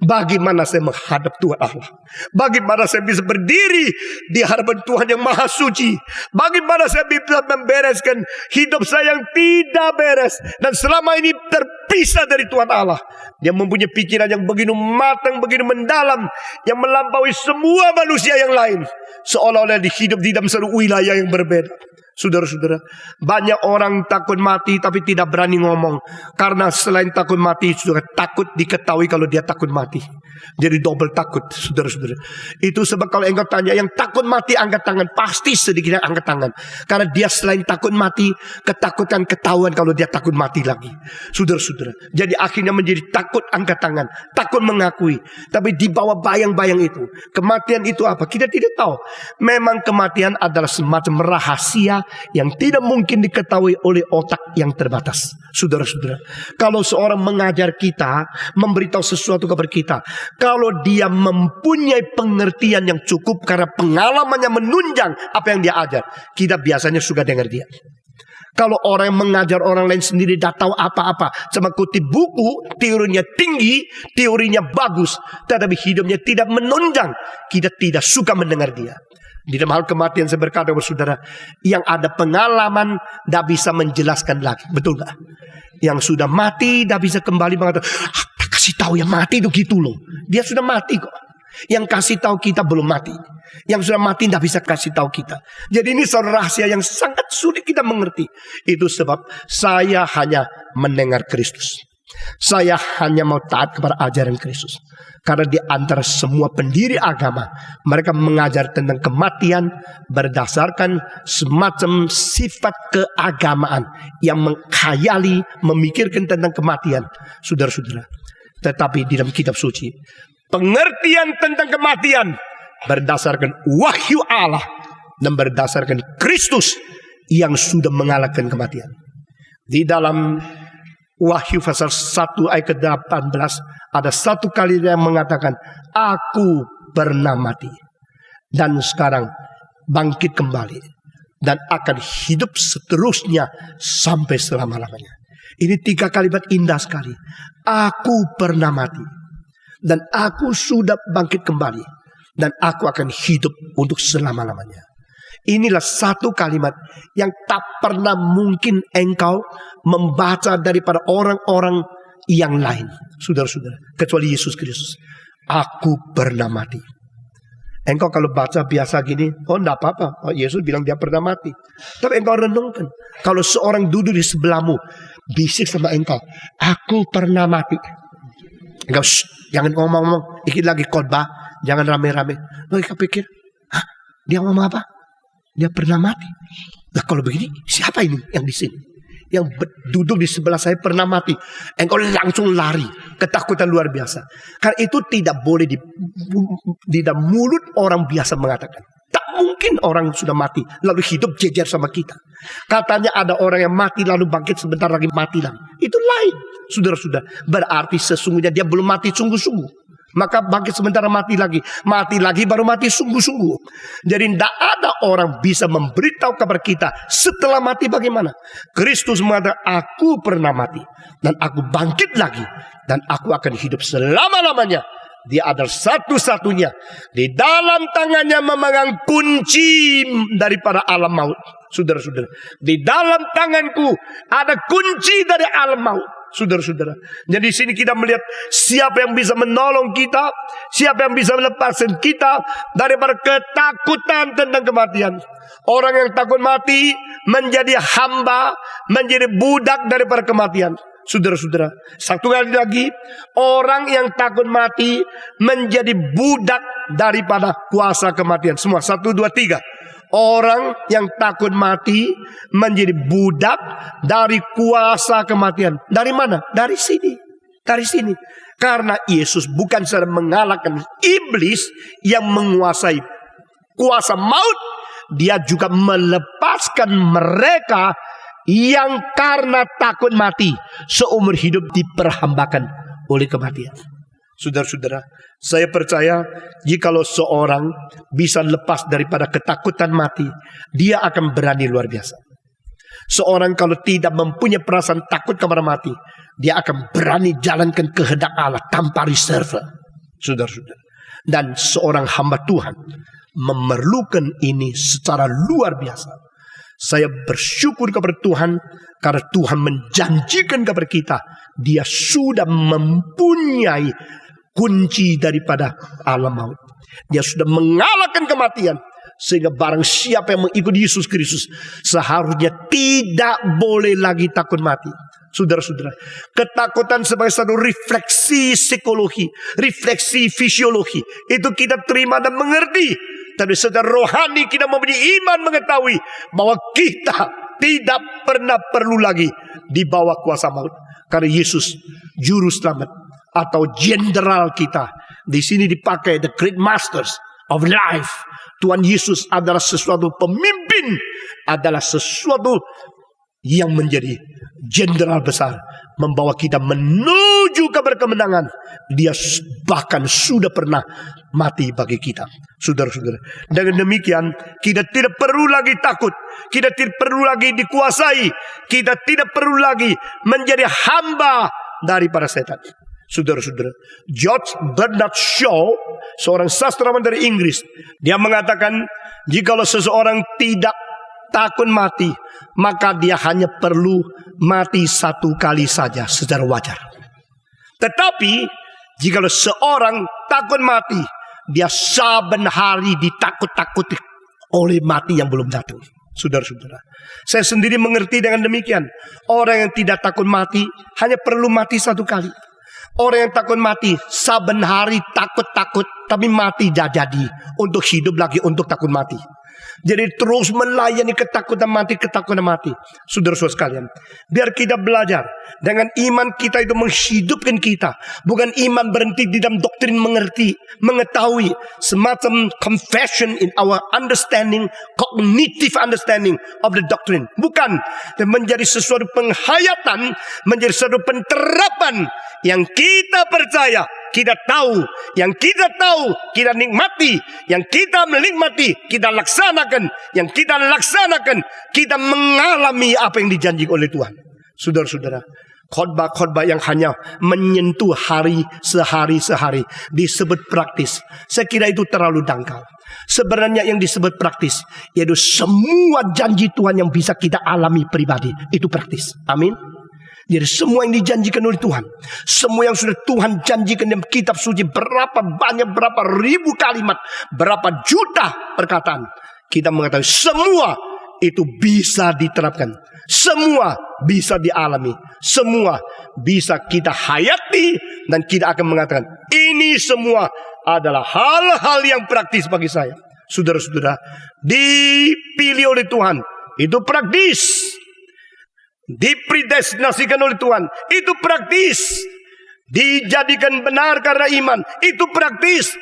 Speaker 1: bagaimana saya menghadap Tuhan Allah, bagaimana saya bisa berdiri di hadapan Tuhan yang maha suci, bagaimana saya bisa membereskan hidup saya yang tidak beres dan selama ini terpisah dari Tuhan Allah. Dia mempunyai pikiran yang begitu matang, begitu mendalam, yang melampaui semua manusia yang lain, seolah-olah hidup di dalam satu wilayah yang berbeda. Saudara-saudara, banyak orang takut mati tapi tidak berani ngomong. Karena selain takut mati, juga takut diketahui kalau dia takut mati. Jadi double takut, saudara-saudara. Itu sebab kalau engkau tanya yang takut mati angkat tangan, pasti sedikit yang angkat tangan. Karena dia selain takut mati, ketakutan ketahuan kalau dia takut mati lagi. Saudara-saudara, jadi akhirnya menjadi takut angkat tangan, takut mengakui. Tapi di bawah bayang-bayang itu, kematian itu apa? Kita tidak tahu. Memang kematian adalah semacam rahasia yang tidak mungkin diketahui oleh otak yang terbatas. Saudara-saudara, kalau seorang mengajar kita, memberitahu sesuatu kepada kita, kalau dia mempunyai pengertian yang cukup karena pengalamannya menunjang apa yang dia ajar, kita biasanya suka dengar dia. Kalau orang yang mengajar orang lain sendiri tidak tahu apa-apa, cuma kutip buku, teorinya tinggi, teorinya bagus, tetapi hidupnya tidak menunjang, kita tidak suka mendengar dia. Di dalam hal kematian saya berkata kepada saudara, yang ada pengalaman tidak bisa menjelaskan lagi, betul gak? Yang sudah mati tidak bisa kembali mengatakan, kasih tahu yang mati itu gitu loh. Dia sudah mati kok. Yang kasih tahu kita belum mati. Yang sudah mati tidak bisa kasih tahu kita. Jadi ini suatu rahasia yang sangat sulit kita mengerti. Itu sebab saya hanya mendengar Kristus. Saya hanya mau taat kepada ajaran Kristus. Karena di antara semua pendiri agama, mereka mengajar tentang kematian berdasarkan semacam sifat keagamaan yang menghayali, memikirkan tentang kematian. Saudara-saudara, tetapi di dalam kitab suci, pengertian tentang kematian berdasarkan wahyu Allah dan berdasarkan Kristus yang sudah mengalahkan kematian. Di dalam Wahyu pasal 1 ayat ke-18 ada satu kali yang mengatakan, aku pernah mati dan sekarang bangkit kembali dan akan hidup seterusnya sampai selama-lamanya. Ini 3 kalimat indah sekali. Aku pernah mati dan aku sudah bangkit kembali dan aku akan hidup untuk selama-lamanya. Inilah satu kalimat yang tak pernah mungkin engkau membaca daripada orang-orang yang lain, saudara-saudara, kecuali Yesus Kristus. Aku pernah mati. Engkau kalau baca biasa gini, oh enggak apa-apa. Oh, Yesus bilang dia pernah mati. Tapi engkau renungkan, kalau seorang duduk di sebelahmu, bisik sama engkau, aku pernah mati. Engkau jangan ngomong-ngomong, ikut lagi khotbah, jangan rame-rame. Lalu engkau pikir, dia ngomong apa? Dia pernah mati. Nah kalau begini, siapa ini yang di sini? Yang duduk di sebelah saya pernah mati. Engkau langsung lari. Ketakutan luar biasa. Karena itu tidak boleh di dalam mulut orang biasa mengatakan. Tak mungkin orang sudah mati lalu hidup jejer sama kita. Katanya ada orang yang mati lalu bangkit sebentar lagi mati lagi. Itu lain. Saudara-saudara, berarti sesungguhnya dia belum mati sungguh-sungguh. Maka bangkit sementara mati lagi baru mati sungguh-sungguh. Jadi tidak ada orang bisa memberitahu kabar kita setelah mati bagaimana. Kristus mengatakan, aku pernah mati dan aku bangkit lagi dan aku akan hidup selama-lamanya. Dia adalah satu-satunya di dalam tangannya memegang kunci daripada alam maut. Saudara-saudara, di dalam tanganku ada kunci dari alam maut. Saudara-saudara, jadi di sini kita melihat siapa yang bisa menolong kita, siapa yang bisa melepaskan kita daripada ketakutan tentang kematian. Orang yang takut mati menjadi hamba, menjadi budak daripada kematian. Saudara-saudara, satu kali lagi, orang yang takut mati menjadi budak daripada kuasa kematian. Semua, 1, 2, 3. Orang yang takut mati menjadi budak dari kuasa kematian. Dari mana? Dari sini. Dari sini. Karena Yesus bukan saja mengalahkan iblis yang menguasai kuasa maut, dia juga melepaskan mereka yang karena takut mati seumur hidup diperhambakan oleh kematian. Saudara-saudara, saya percaya jikalau seorang bisa lepas daripada ketakutan mati, dia akan berani luar biasa. Seorang kalau tidak mempunyai perasaan takut kepada mati, dia akan berani jalankan kehendak Allah tanpa reserve. Saudara-saudara, dan seorang hamba Tuhan memerlukan ini secara luar biasa. Saya bersyukur kepada Tuhan karena Tuhan menjanjikan kepada kita, dia sudah mempunyai kunci daripada alam maut. Dia sudah mengalahkan kematian. Sehingga barang siapa yang mengikuti Yesus Kristus seharusnya tidak boleh lagi takut mati. Saudara-saudara, ketakutan sebagai satu refleksi psikologi, refleksi fisiologi, itu kita terima dan mengerti. Tapi secara rohani kita mempunyai iman mengetahui bahwa kita tidak pernah perlu lagi di bawah kuasa maut. Karena Yesus juru selamat atau jenderal kita. Di sini dipakai the great masters of life. Tuhan Yesus adalah sesuatu pemimpin, adalah sesuatu yang menjadi jenderal besar, membawa kita menuju kabar kemenangan. Dia bahkan sudah pernah mati bagi kita. Saudara-saudara, dengan demikian kita tidak perlu lagi takut, kita tidak perlu lagi dikuasai, kita tidak perlu lagi menjadi hamba daripada setan. Saudara-saudara, George Bernard Shaw, seorang sastrawan dari Inggris, dia mengatakan, jikalau seseorang tidak takut mati, maka dia hanya perlu mati satu kali saja secara wajar. Tetapi jikalau seorang takut mati, dia saben hari ditakut-takuti oleh mati yang belum datang. Saudara-saudara, saya sendiri mengerti dengan demikian. Orang yang tidak takut mati hanya perlu mati satu kali. Orang yang takut mati saben hari takut-takut, tapi mati tidak jadi untuk hidup lagi untuk takut mati. Jadi terus melayani ketakutan mati. Saudara-saudara sekalian, biar kita belajar dengan iman kita itu menghidupkan kita. Bukan iman berhenti di dalam doktrin mengerti, mengetahui, semacam confession in our understanding, cognitive understanding of the doctrine. Bukan, dan menjadi sesuatu penghayatan, menjadi sesuatu penterapan yang kita percaya, kita tahu, yang kita tahu, kita nikmati, yang kita menikmati, kita laksanakan, yang kita laksanakan, kita mengalami apa yang dijanjikan oleh Tuhan. Saudara-saudara, khotbah-khotbah yang hanya menyentuh hari sehari disebut praktis. Saya kira itu terlalu dangkal. Sebenarnya yang disebut praktis yaitu semua janji Tuhan yang bisa kita alami pribadi, itu praktis. Amin. Jadi semua yang dijanjikan oleh Tuhan, semua yang sudah Tuhan janjikan dalam kitab suci, berapa banyak, berapa ribu kalimat, berapa juta perkataan, kita mengatakan semua itu bisa diterapkan, semua bisa dialami, semua bisa kita hayati, dan kita akan mengatakan ini semua adalah hal-hal yang praktis bagi saya. Saudara-saudara, dipilih oleh Tuhan itu praktis, dipredestinasikan oleh Tuhan itu praktis, dijadikan benar karena iman itu praktis,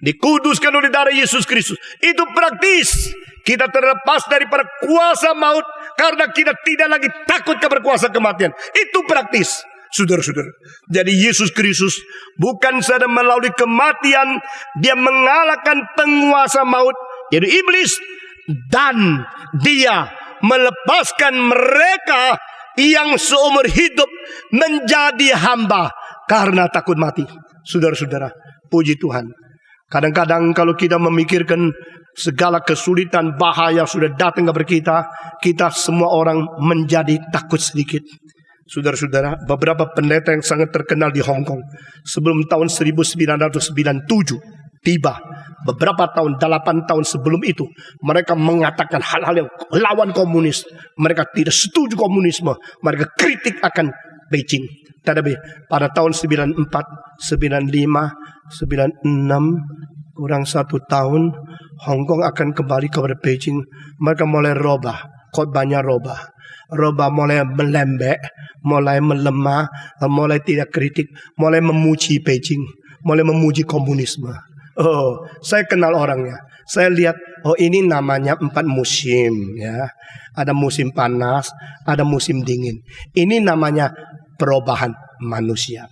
Speaker 1: dikuduskan oleh darah Yesus Kristus itu praktis. Kita terlepas daripada kuasa maut karena kita tidak lagi takut kepada kuasa kematian, itu praktis. Saudara-saudara, jadi Yesus Kristus bukan saja melalui kematian dia mengalahkan penguasa maut, yaitu iblis, dan dia melepaskan mereka yang seumur hidup menjadi hamba karena takut mati. Saudara-saudara, puji Tuhan. Kadang-kadang kalau kita memikirkan segala kesulitan, bahaya sudah datang kepada kita, kita semua orang menjadi takut sedikit. Saudara-saudara, beberapa pendeta yang sangat terkenal di Hong Kong sebelum tahun 1997 tiba, beberapa tahun, 8 tahun sebelum itu, mereka mengatakan hal-hal yang lawan komunis. Mereka tidak setuju komunisme, mereka kritik akan Beijing. Tetapi pada tahun 94, 95, 96, kurang 1 tahun, Hong Kong akan kembali kepada Beijing. Mereka mulai robah, khotbahnya robah, mulai melembek, mulai melemah, mulai tidak kritik, mulai memuji Beijing, mulai memuji komunisme. Oh, saya kenal orangnya. Saya lihat, oh ini namanya 4 musim, ya. Ada musim panas, ada musim dingin. Ini namanya perubahan manusia.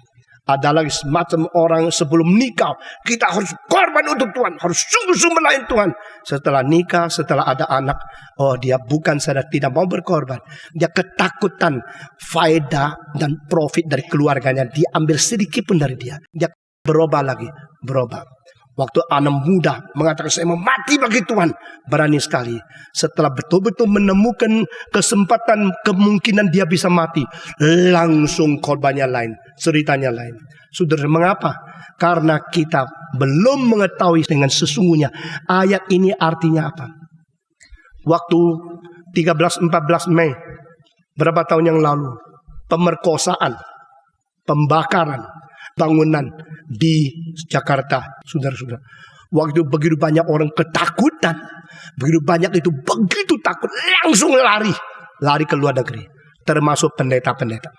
Speaker 1: Ada lagi semacam orang sebelum nikah, kita harus korban untuk Tuhan, harus sungguh-sungguh melayani Tuhan. Setelah nikah, setelah ada anak, oh dia bukan saja tidak mau berkorban, dia ketakutan faedah dan profit dari keluarganya diambil sedikit pun dari dia. Dia berubah lagi, berubah. Waktu anak muda mengatakan saya mau mati bagi Tuhan, berani sekali. Setelah betul-betul menemukan kesempatan, kemungkinan dia bisa mati, langsung korbannya lain, ceritanya lain. Saudara, mengapa? Karena kita belum mengetahui dengan sesungguhnya ayat ini artinya apa. Waktu 13-14 Mei, berapa tahun yang lalu, pemerkosaan, pembakaran bangunan di Jakarta, saudara-saudara. Waktu begitu banyak orang ketakutan, begitu banyak itu begitu takut, langsung lari ke luar negeri, termasuk pendeta-pendeta.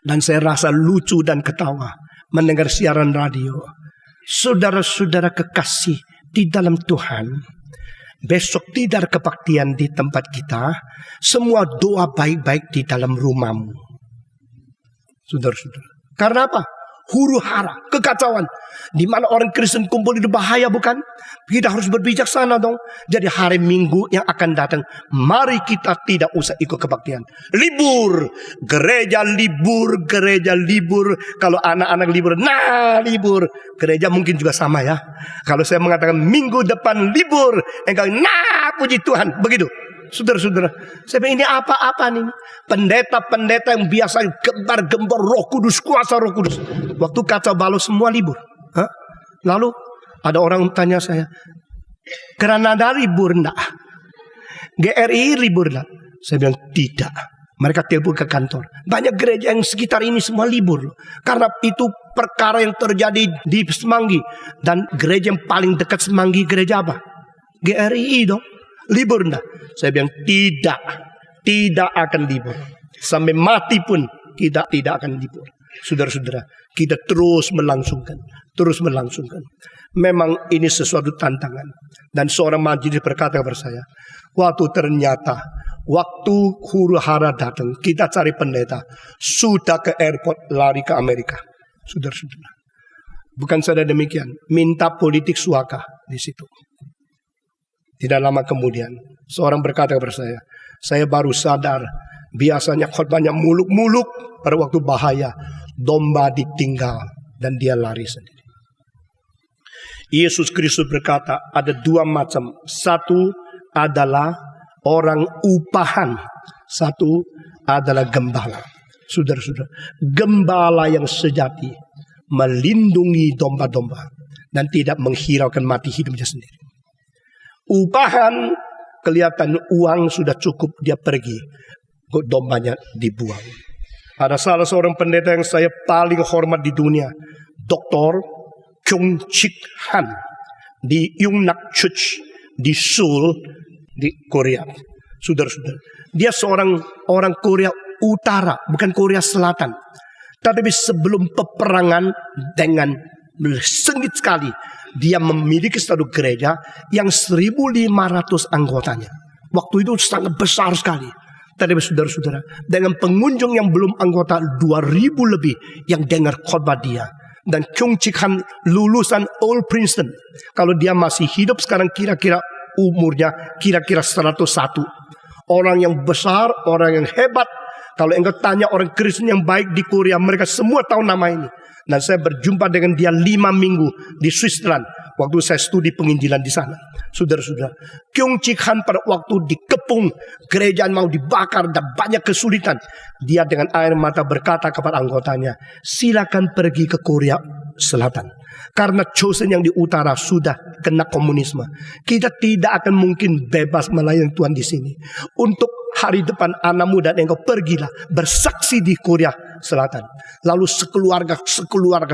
Speaker 1: Dan saya rasa lucu dan ketawa mendengar siaran radio. Saudara-saudara kekasih di dalam Tuhan, besok tidak ada kebaktian di tempat kita, semua doa baik-baik di dalam rumahmu. Saudara-saudara, karena apa? Huru-hara, kekacauan. Di mana orang Kristen kumpul itu bahaya, bukan? Kita harus berbijaksana dong. Jadi hari Minggu yang akan datang, mari kita tidak usah ikut kebaktian. Libur, gereja libur. Kalau anak-anak libur, libur. Gereja mungkin juga sama ya. Kalau saya mengatakan minggu depan libur, engkau puji Tuhan, begitu. Saudara-saudara, saya bilang ini apa-apa nih? Pendeta-pendeta yang biasa gembar-gembor Roh Kudus, kuasa Roh Kudus. Waktu kacau balau semua libur. Lalu ada orang tanya saya, Granada libur enggak? GRI libur enggak? Saya bilang tidak. Mereka telepon ke kantor. Banyak gereja yang sekitar ini semua libur loh. Karena itu perkara yang terjadi di Semanggi. Dan gereja yang paling dekat Semanggi, gereja apa? GRI dong. Libur enggak? Saya bilang tidak akan libur. Sampai mati pun kita tidak akan libur. Saudara-saudara, kita terus melangsungkan. Memang ini sesuatu tantangan. Dan seorang majelis berkata kepada saya, waktu huru-hara datang, kita cari pendeta, sudah ke airport, lari ke Amerika. Saudara-saudara, bukan saja demikian, minta politik suaka di situ. Tidak lama kemudian, seorang berkata kepada saya baru sadar, biasanya khotbahnya muluk-muluk, pada waktu bahaya, domba ditinggal, dan dia lari sendiri. Yesus Kristus berkata, ada 2 macam. Satu adalah orang upahan. Satu adalah gembala. Saudara-saudara, gembala yang sejati melindungi domba-domba dan tidak menghiraukan mati hidupnya sendiri. Upahan, kelihatan uang sudah cukup, dia pergi, dombanya dibuang. Ada salah seorang pendeta yang saya paling hormat di dunia, Dr. Kyung Chik Han di Yungnak Church di Seoul di Korea. Saudara-saudara, dia seorang orang Korea Utara, bukan Korea Selatan. Tetapi sebelum peperangan dengan sengit sekali, dia memiliki satu gereja yang 1.500 anggotanya. Waktu itu sangat besar sekali. Tetapi saudara-saudara, dengan pengunjung yang belum anggota 2.000 lebih yang dengar khotbah dia. Dan Kyung Chik Han lulusan Old Princeton. Kalau dia masih hidup sekarang kira-kira umurnya kira-kira 101. Orang yang besar, orang yang hebat. Kalau engkau tanya orang Kristen yang baik di Korea, mereka semua tahu nama ini. Dan saya berjumpa dengan dia 5 minggu di Switzerland waktu saya studi penginjilan di sana. Saudara-saudara, Kyung Chik Han pada waktu dikepung, gereja mau dibakar dan banyak kesulitan. Dia dengan air mata berkata kepada anggotanya, silakan pergi ke Korea Selatan. Karena chosen yang di utara sudah kena komunisme. Kita tidak akan mungkin bebas melayani Tuhan di sini. Untuk hari depan anakmu dan engkau pergilah bersaksi di Korea Selatan. Lalu sekeluarga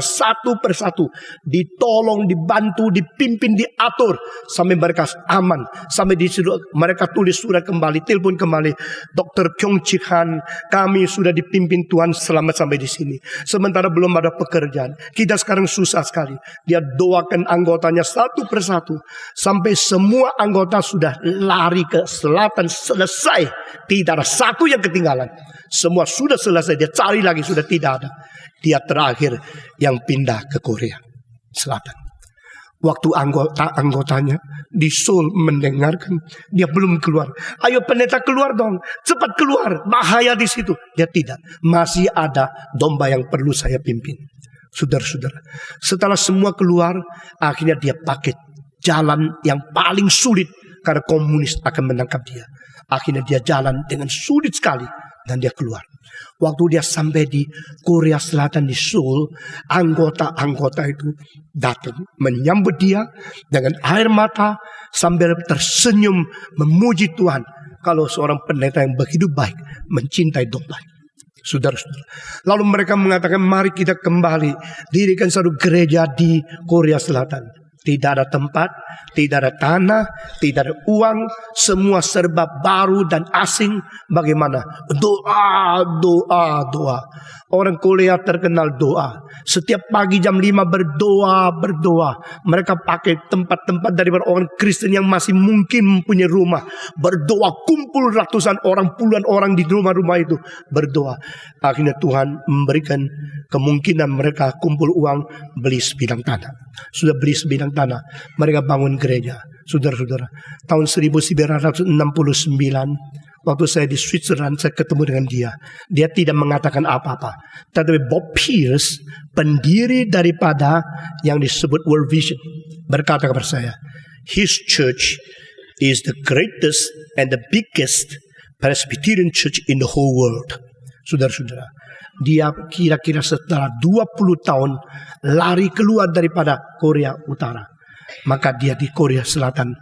Speaker 1: satu persatu ditolong, dibantu, dipimpin, diatur sampai mereka aman. Sampai disuruh mereka tulis surat kembali, telepon kembali, Dr. Kyung Chik Han, kami sudah dipimpin Tuhan selamat sampai di sini. Sementara belum ada pekerjaan, kita sekarang susah sekali. Dia doakan anggotanya satu persatu sampai semua anggota sudah lari ke selatan selesai. Tidak ada satu yang ketinggalan. Semua sudah selesai. Dia cari lagi, sudah tidak ada. Dia terakhir yang pindah ke Korea Selatan. Waktu anggotanya di Seoul mendengarkan, dia belum keluar. Ayo pendeta keluar dong, cepat keluar, bahaya di situ. Dia tidak. Masih ada domba yang perlu saya pimpin. Saudara-saudara, setelah semua keluar, akhirnya dia pakai jalan yang paling sulit karena komunis akan menangkap dia. Akhirnya dia jalan dengan sulit sekali dan dia keluar. Waktu dia sampai di Korea Selatan di Seoul, anggota-anggota itu datang menyambut dia dengan air mata sambil tersenyum memuji Tuhan. Kalau seorang pendeta yang begitu baik mencintai domba. Saudara-saudara. Lalu mereka mengatakan, mari kita kembali dirikan satu gereja di Korea Selatan. Tidak ada tempat, tidak ada tanah, tidak ada uang, semua serba baru dan asing. Bagaimana? Doa, doa, doa. Orang Korea terkenal doa. Setiap pagi jam 5 berdoa, berdoa. Mereka pakai tempat-tempat dari orang Kristen yang masih mungkin mempunyai rumah. Berdoa, kumpul ratusan orang, puluhan orang di rumah-rumah itu. Berdoa. Akhirnya Tuhan memberikan kemungkinan mereka kumpul uang, beli sebidang tanah. Sudah beli sebidang tanah, mereka bangun gereja. Saudara-saudara, tahun 1969, waktu saya di Switzerland, saya ketemu dengan dia. Dia tidak mengatakan apa-apa. Tetapi Bob Pierce, pendiri daripada yang disebut World Vision, berkata kepada saya, his church is the greatest and the biggest Presbyterian church in the whole world. Saudara-saudara, dia kira-kira setelah 20 tahun lari keluar daripada Korea Utara. Maka dia di Korea Selatan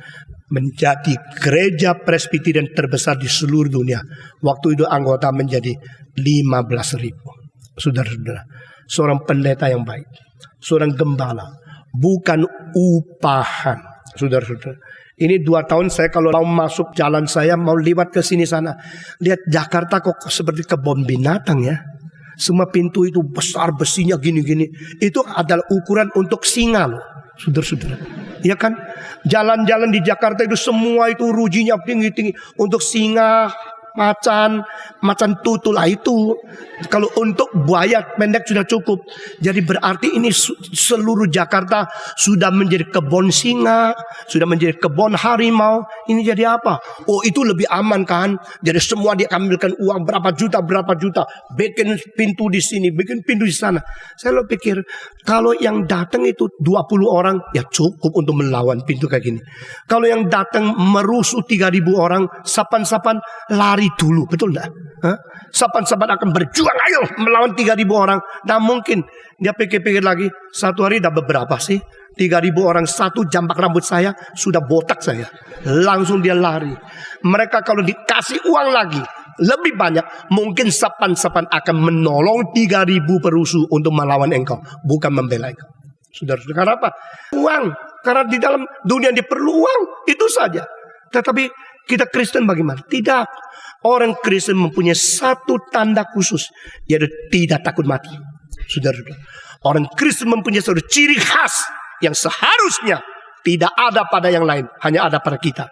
Speaker 1: menjadi gereja Presbyterian terbesar di seluruh dunia. Waktu itu anggota menjadi 15.000. Saudara-saudara, seorang pendeta yang baik, seorang gembala, bukan upahan. Saudara-saudara, ini 2 tahun saya kalau mau masuk jalan saya, mau lewat ke sini sana, lihat Jakarta kok seperti kebun binatang ya. Semua pintu itu besar, besinya gini-gini. Itu adalah ukuran untuk singa loh, saudara-saudara. Ya kan? Jalan-jalan di Jakarta itu semua itu rujinya tinggi-tinggi. Untuk singa, macan tutul lah itu. Kalau untuk buaya pendek sudah cukup. Jadi berarti ini seluruh Jakarta sudah menjadi kebun singa, sudah menjadi kebun harimau. Ini jadi apa? Oh, itu lebih aman kan? Jadi semua dia ambilkan uang berapa juta, bikin pintu di sini, bikin pintu di sana. Saya lalu pikir, kalau yang datang itu 20 orang, ya cukup untuk melawan pintu kayak gini. Kalau yang datang merusuh 3.000 orang, sapan-sapan lari dulu, betul enggak? Sapan-sapan akan berjuang, ayo melawan 3.000 orang. Nah mungkin dia pikir-pikir lagi, satu hari dapat berapa sih? 3.000 orang, satu jambak rambut saya sudah botak saya. Langsung dia lari. Mereka kalau dikasih uang lagi lebih banyak, mungkin sapan-sapan akan menolong 3.000 perusuh untuk melawan engkau, bukan membela engkau. Saudara-saudara, karena apa? Uang. Karena di dalam dunia dia perlu uang, itu saja. Tetapi kita Kristen bagaimana? Tidak. Orang Kristen mempunyai satu tanda khusus, yaitu tidak takut mati. Saudara-saudara, orang Kristen mempunyai satu ciri khas yang seharusnya tidak ada pada yang lain, hanya ada pada kita.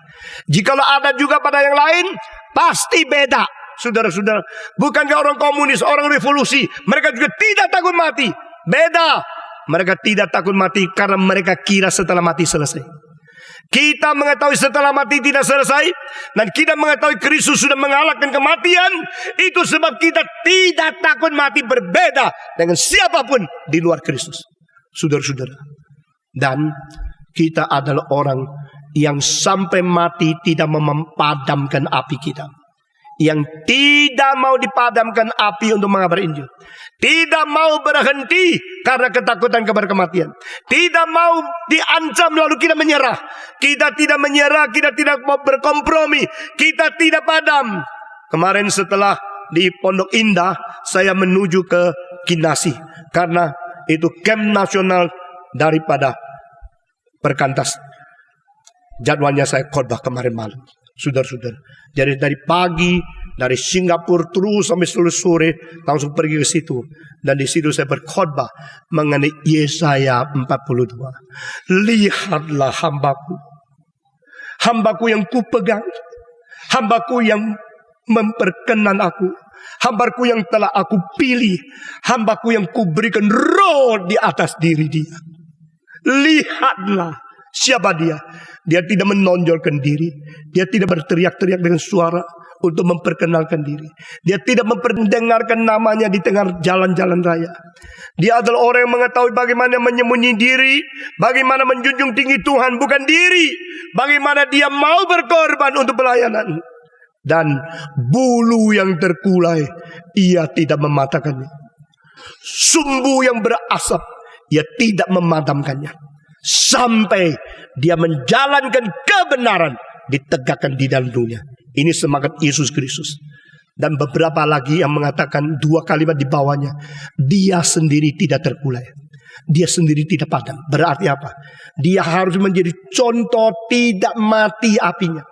Speaker 1: Jikalau ada juga pada yang lain, pasti beda. Saudara-saudara, bukankah orang komunis, orang revolusi, mereka juga tidak takut mati? Beda. Mereka tidak takut mati karena mereka kira setelah mati selesai. Kita mengetahui setelah mati tidak selesai, dan kita mengetahui Kristus sudah mengalahkan kematian. Itu sebab kita tidak takut mati, berbeda dengan siapapun di luar Kristus. Saudara-saudara, dan kita adalah orang yang sampai mati tidak memadamkan api kita, yang tidak mau dipadamkan api untuk mengabar Injil, tidak mau berhenti karena ketakutan kepada kematian, tidak mau diancam lalu kita menyerah. Kita tidak menyerah, kita tidak mau berkompromi, kita tidak padam. Kemarin setelah di Pondok Indah, saya menuju ke Kinasi karena itu camp nasional daripada Perkantas. Jadwalnya saya khotbah kemarin malam. Saudara-saudara, jadi dari pagi dari Singapura terus sampai sore langsung pergi ke situ, dan di situ saya berkhotbah mengenai Yesaya 42. Lihatlah hambaku yang kupegang, hambaku yang memperkenan aku, hambaku yang telah aku pilih, hambaku yang kuberikan roh di atas diri dia. Lihatlah siapa dia. Dia tidak menonjolkan diri. Dia tidak berteriak-teriak dengan suara untuk memperkenalkan diri. Dia tidak memperdengarkan namanya di tengah jalan-jalan raya. Dia adalah orang yang mengetahui bagaimana menyembunyi diri, bagaimana menjunjung tinggi Tuhan, bukan diri. Bagaimana dia mau berkorban untuk pelayanan. Dan bulu yang terkulai, ia tidak mematahkannya. Sumbu yang berasap, ia tidak memadamkannya. Sampai dia menjalankan kebenaran ditegakkan di dalam dunia. Ini semangat Yesus Kristus. Dan beberapa lagi yang mengatakan 2 kalimat di bawahnya, dia sendiri tidak terkulai, dia sendiri tidak padam. Berarti apa? Dia harus menjadi contoh tidak mati apinya,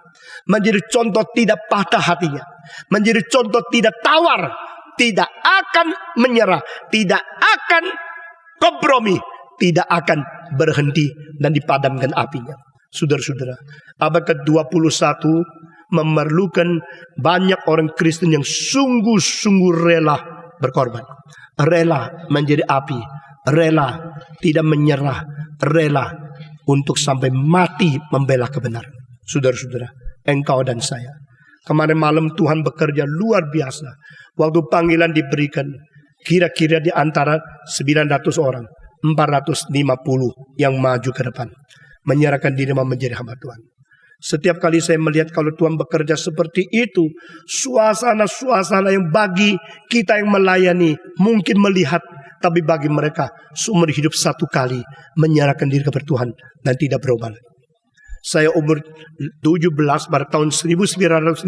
Speaker 1: menjadi contoh tidak patah hatinya, menjadi contoh tidak tawar, tidak akan menyerah, tidak akan kompromi, tidak akan berhenti dan dipadamkan apinya. Saudara-saudara, abad ke-21 memerlukan banyak orang Kristen yang sungguh-sungguh rela berkorban, rela menjadi api, rela tidak menyerah, rela untuk sampai mati membela kebenaran. Saudara-saudara, engkau dan saya, kemarin malam Tuhan bekerja luar biasa. Waktu panggilan diberikan, kira-kira di antara 900 orang, 450 yang maju ke depan, menyerahkan diri menjadi hamba Tuhan. Setiap kali saya melihat kalau Tuhan bekerja seperti itu, suasana-suasana yang bagi kita yang melayani mungkin melihat, tapi bagi mereka seumur hidup satu kali menyerahkan diri kepada Tuhan dan tidak berubah lagi. Saya umur 17 pada tahun 1957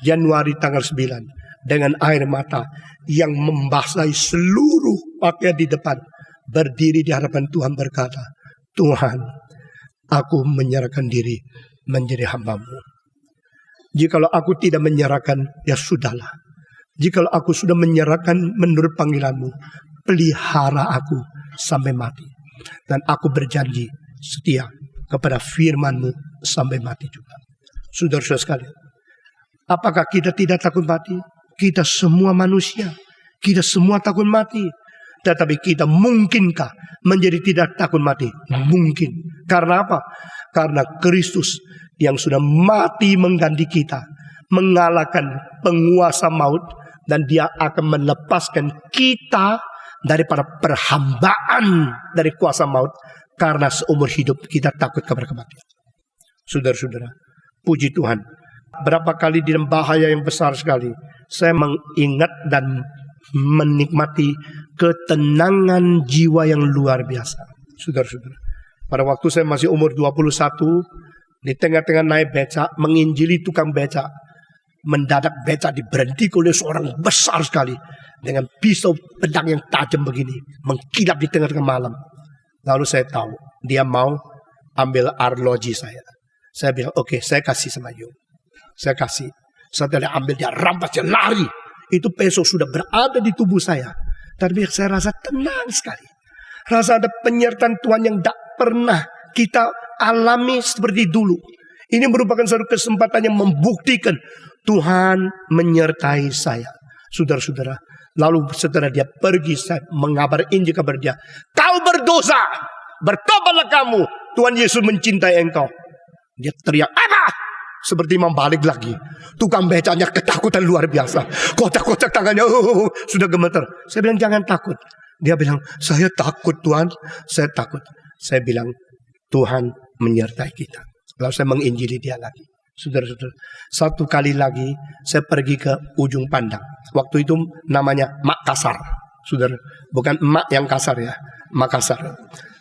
Speaker 1: Januari tanggal 9, dengan air mata yang membasahi seluruh pakaian di depan, berdiri di hadapan Tuhan berkata, Tuhan, aku menyerahkan diri menjadi hamba-Mu. Jikalau aku tidak menyerahkan, ya sudahlah. Jikalau aku sudah menyerahkan menurut panggilan-Mu, pelihara aku sampai mati. Dan aku berjanji setia kepada firman-Mu sampai mati juga. Saudara-saudara sekalian, apakah kita tidak takut mati? Kita semua manusia, kita semua takut mati. Tetapi kita mungkinkah menjadi tidak takut mati? Mungkin. Karena apa? Karena Kristus yang sudah mati mengganti kita, mengalahkan penguasa maut, dan dia akan melepaskan kita daripada perhambaan dari kuasa maut, karena seumur hidup kita takut kepada kematian. Saudara-saudara, puji Tuhan, berapa kali di dalam bahaya yang besar sekali, saya mengingat dan menikmati ketenangan jiwa yang luar biasa. Saudara-saudara, pada waktu saya masih umur 21, di tengah-tengah naik becak, menginjili tukang becak, mendadak becak diberhentikan oleh seorang besar sekali dengan pisau pedang yang tajam begini, mengkilap di tengah-tengah malam. Lalu saya tahu dia mau ambil arloji saya. Saya bilang, oke, saya kasih sama you. Saya kasih. Setelah dia ambil, dia rampas, dia lari. Itu pisau sudah berada di tubuh saya. Tapi saya rasa tenang sekali. Rasa ada penyertaan Tuhan yang tidak pernah kita alami seperti dulu. Ini merupakan satu kesempatan yang membuktikan Tuhan menyertai saya. Saudara-saudara, lalu setelah dia pergi, saya mengabar Injil kepada dia. Kau berdosa, bertobatlah kamu. Tuhan Yesus mencintai engkau. Dia teriak, apa? Seperti membalik lagi. Tukang becaknya ketakutan luar biasa. Kotak-kotak tangannya, sudah gemeter. Saya bilang, jangan takut. Dia bilang, saya takut Tuhan. Saya takut. Saya bilang, Tuhan menyertai kita. Lalu saya menginjili dia lagi. Saudara-saudara, satu kali lagi saya pergi ke ujung pandang. Waktu itu namanya Makassar. Saudara, bukan emak yang kasar ya, Makassar.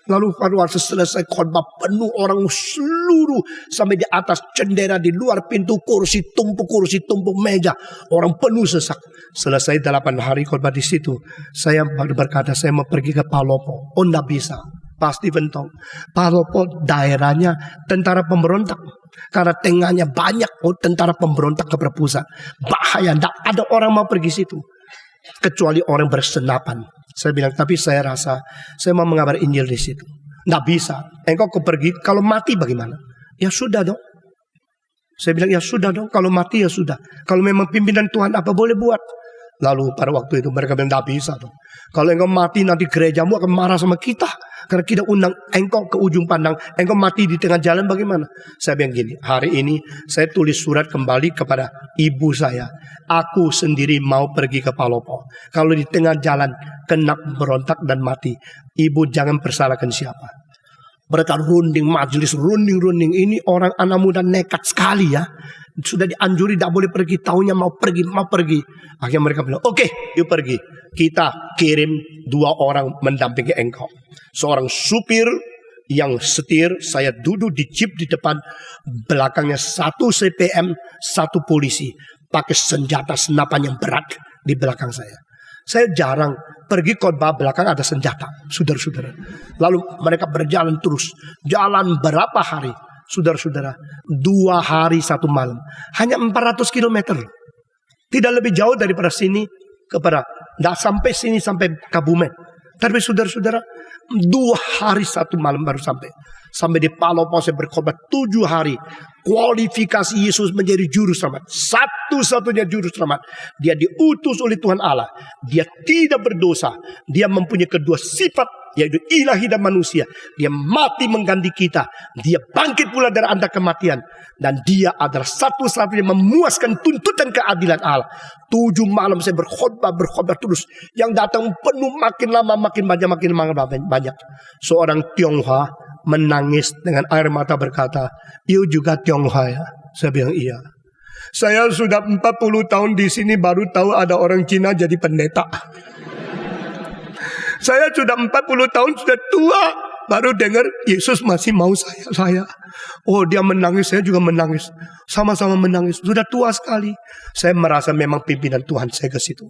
Speaker 1: Lalu pada waktu selesai khotbah, penuh orang seluruh sampai di atas jendela, di luar pintu, kursi tumpuk meja, orang penuh sesak. Selesai 8 hari khotbah di situ, saya berkata saya mau pergi ke Palopo. Oh, enggak bisa. Pasti bentong. Palopo daerahnya tentara pemberontak. Karena tengahnya banyak tentara pemberontak kepada pusat. Bahaya, tidak ada orang mau pergi situ kecuali orang bersenapan. Saya bilang, tapi saya rasa saya mau mengabar Injil di situ. Nggak bisa. Engkau pergi, kalau mati bagaimana? Ya sudah dong. Saya bilang, ya sudah dong. Kalau mati ya sudah. Kalau memang pimpinan Tuhan apa boleh buat. Lalu pada waktu itu mereka bilang, nggak bisa dong. Kalau engkau mati nanti gerejamu akan marah sama kita. Karena kita undang engkau ke ujung pandang. Engkau mati di tengah jalan bagaimana? Saya bilang gini, hari ini saya tulis surat kembali kepada ibu saya. Aku sendiri mau pergi ke Palopo. Kalau di tengah jalan kena berontak dan mati, ibu jangan persalahkan siapa. Mereka runding majelis, runding. Ini orang anak muda nekat sekali ya. Sudah dianjuri tidak boleh pergi, tahunya mau pergi. Akhirnya mereka bilang, oke, yuk pergi. Kita kirim 2 orang mendampingi engkau. Seorang supir yang setir, saya duduk di jeep di depan, belakangnya 1 CPM, 1 polisi, pakai senjata senapan yang berat di belakang saya. Saya jarang pergi khotbah belakang ada senjata, saudara-saudara. Lalu mereka berjalan terus, jalan berapa hari, saudara-saudara, 2 hari 1 malam, hanya 400 km. Tidak lebih jauh daripada sini kepada, tidak sampai sini sampai Kabumen. Tapi saudara-saudara, 2 hari 1 malam baru sampai. Sampai di Palopo saya berkhotbah 7 hari. Kualifikasi Yesus menjadi juru selamat. Satu-satunya juru selamat. Dia diutus oleh Tuhan Allah. Dia tidak berdosa. Dia mempunyai kedua sifat, yaitu ilahi dan manusia. Dia mati mengganti kita. Dia bangkit pula dari antara kematian. Dan dia adalah satu-satunya memuaskan tuntutan keadilan Allah. 7 malam saya berkhotbah terus. Yang datang penuh, makin lama makin banyak. Seorang Tionghoa menangis dengan air mata berkata, "You juga Tionghoa ya?" Saya bilang, "Iya." Saya sudah 40 tahun di sini baru tahu ada orang Cina jadi pendeta. Saya sudah 40 tahun, sudah tua, baru dengar Yesus masih mau saya. Oh, dia menangis, saya juga menangis. Sama-sama menangis. Sudah tua sekali. Saya merasa memang pimpinan Tuhan saya ke situ.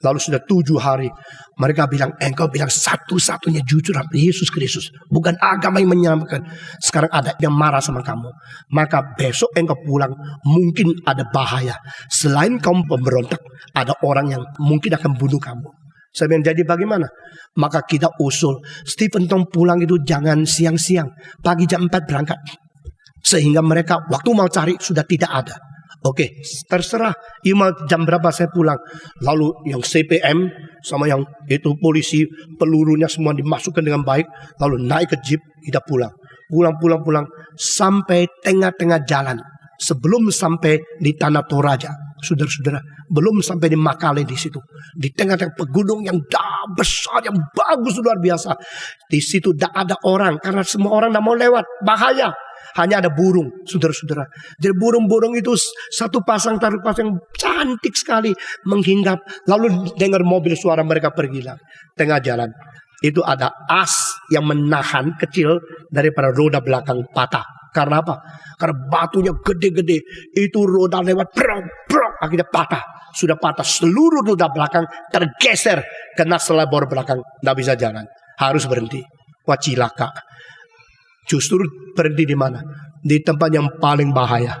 Speaker 1: Lalu sudah 7 hari. Mereka bilang, engkau bilang satu-satunya jujur Yesus Kristus. Bukan agama yang menyelamatkan. Sekarang ada yang marah sama kamu. Maka besok engkau pulang, mungkin ada bahaya. Selain kaum pemberontak, ada orang yang mungkin akan bunuh kamu. Saya bilang, jadi bagaimana? Maka kita usul, Stephen Tong pulang itu jangan siang-siang. Pagi jam 4 berangkat. Sehingga mereka waktu mau cari sudah tidak ada. Oke, terserah jam berapa saya pulang. Lalu yang CPM sama yang itu polisi, pelurunya semua dimasukkan dengan baik. Lalu naik ke jeep, kita pulang. Pulang. Sampai tengah-tengah jalan. Sebelum sampai di Tanah Toraja. Saudara-saudara, belum sampai di Makale di situ. Di tengah-tengah pegunung yang besar, yang bagus luar biasa. Di situ tidak ada orang. Karena semua orang tidak mau lewat. Bahaya. hanya ada burung, saudara-saudara. Jadi burung-burung itu satu pasang taruh pasang cantik sekali menghinggap. Lalu dengar mobil suara mereka pergi lah tengah jalan. Itu ada as yang menahan kecil daripada roda belakang patah. Karena apa? Karena batunya gede-gede. Itu roda lewat, brok, akhirnya patah. Sudah patah, seluruh roda belakang tergeser. Kena selebor belakang, tidak bisa jalan. Harus berhenti. Wah, cilaka. Justru berhenti di mana? Di tempat yang paling bahaya.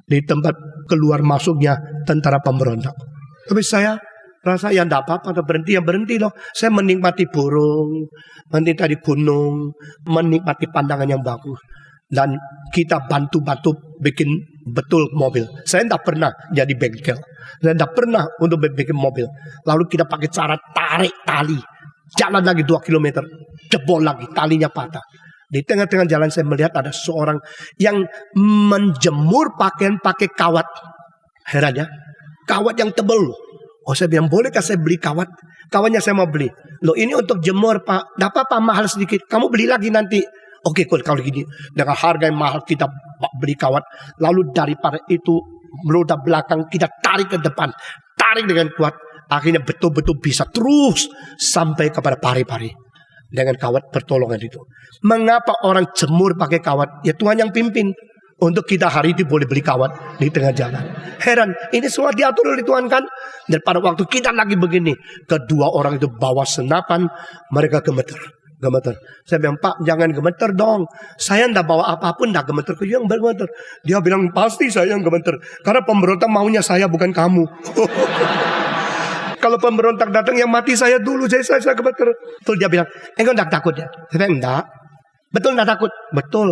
Speaker 1: Di tempat keluar masuknya tentara pemberontak. Tapi saya rasa yang tidak apa-apa, berhenti yang berhenti loh. Saya menikmati burung, menikmati gunung, menikmati pandangan yang bagus. Dan kita bantu-bantu bikin betul mobil. Saya tidak pernah jadi bengkel. Saya tidak pernah untuk bikin mobil. Lalu kita pakai cara tarik tali. Jalan lagi 2 kilometer. Jebol lagi, talinya patah. Di tengah-tengah jalan saya melihat ada seorang yang menjemur pakaian pakai kawat. Heran ya, kawat yang tebal. Oh, saya bilang, bolehkah saya beli kawat? Kawatnya saya mau beli. Loh, ini untuk jemur pak. Tidak apa-apa, mahal sedikit. Kamu beli lagi nanti. Oke, kalau gini, dengan harga yang mahal kita beli kawat. Lalu daripada itu, roda belakang kita tarik ke depan. Tarik dengan kuat. Akhirnya betul-betul bisa terus sampai kepada pari-pari. Dengan kawat pertolongan itu. Mengapa orang jemur pakai kawat? Ya Tuhan yang pimpin. Untuk kita hari ini boleh beli kawat di tengah jalan. Heran, ini semua diatur oleh Tuhan kan? Dan pada waktu kita lagi begini, kedua orang itu bawa senapan, mereka gemeter. Saya bilang, Pak, jangan gemeter dong. Saya tidak bawa apapun, tidak gemeter. Yang bergemeter. Dia bilang, pasti saya yang gemeter. Karena pemberontak maunya saya, bukan kamu. Kalau pemberontak datang, yang mati saya dulu. Saya gemeter. Betul, dia bilang, engkau tidak takut ya? Saya bilang, enggak. Betul tidak takut? Betul.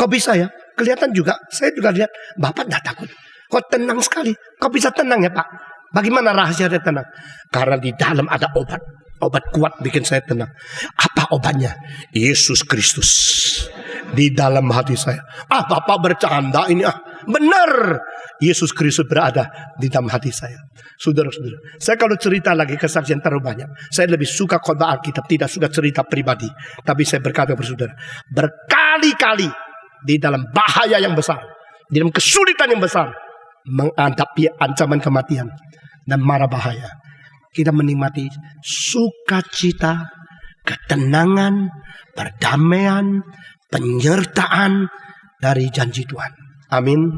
Speaker 1: Kok bisa ya? Kelihatan juga. Saya juga lihat, Bapak tidak takut. Kok tenang sekali. Kok bisa tenang ya Pak? Bagaimana rahasia dia tenang? Karena di dalam ada obat. Obat kuat bikin saya tenang. Apa obatnya? Yesus Kristus di dalam hati saya. Bapak bercanda ini. Benar. Yesus Kristus berada di dalam hati saya. Saudara-saudara, saya kalau cerita lagi kesaksian terlalu banyak. Saya lebih suka khotbah Alkitab, tidak suka cerita pribadi. Tapi saya berkata kepada saudara, berkali-kali di dalam bahaya yang besar, di dalam kesulitan yang besar, menghadapi ancaman kematian dan mara bahaya, kita menikmati sukacita, ketenangan, perdamaian, penyertaan dari janji Tuhan. Amin.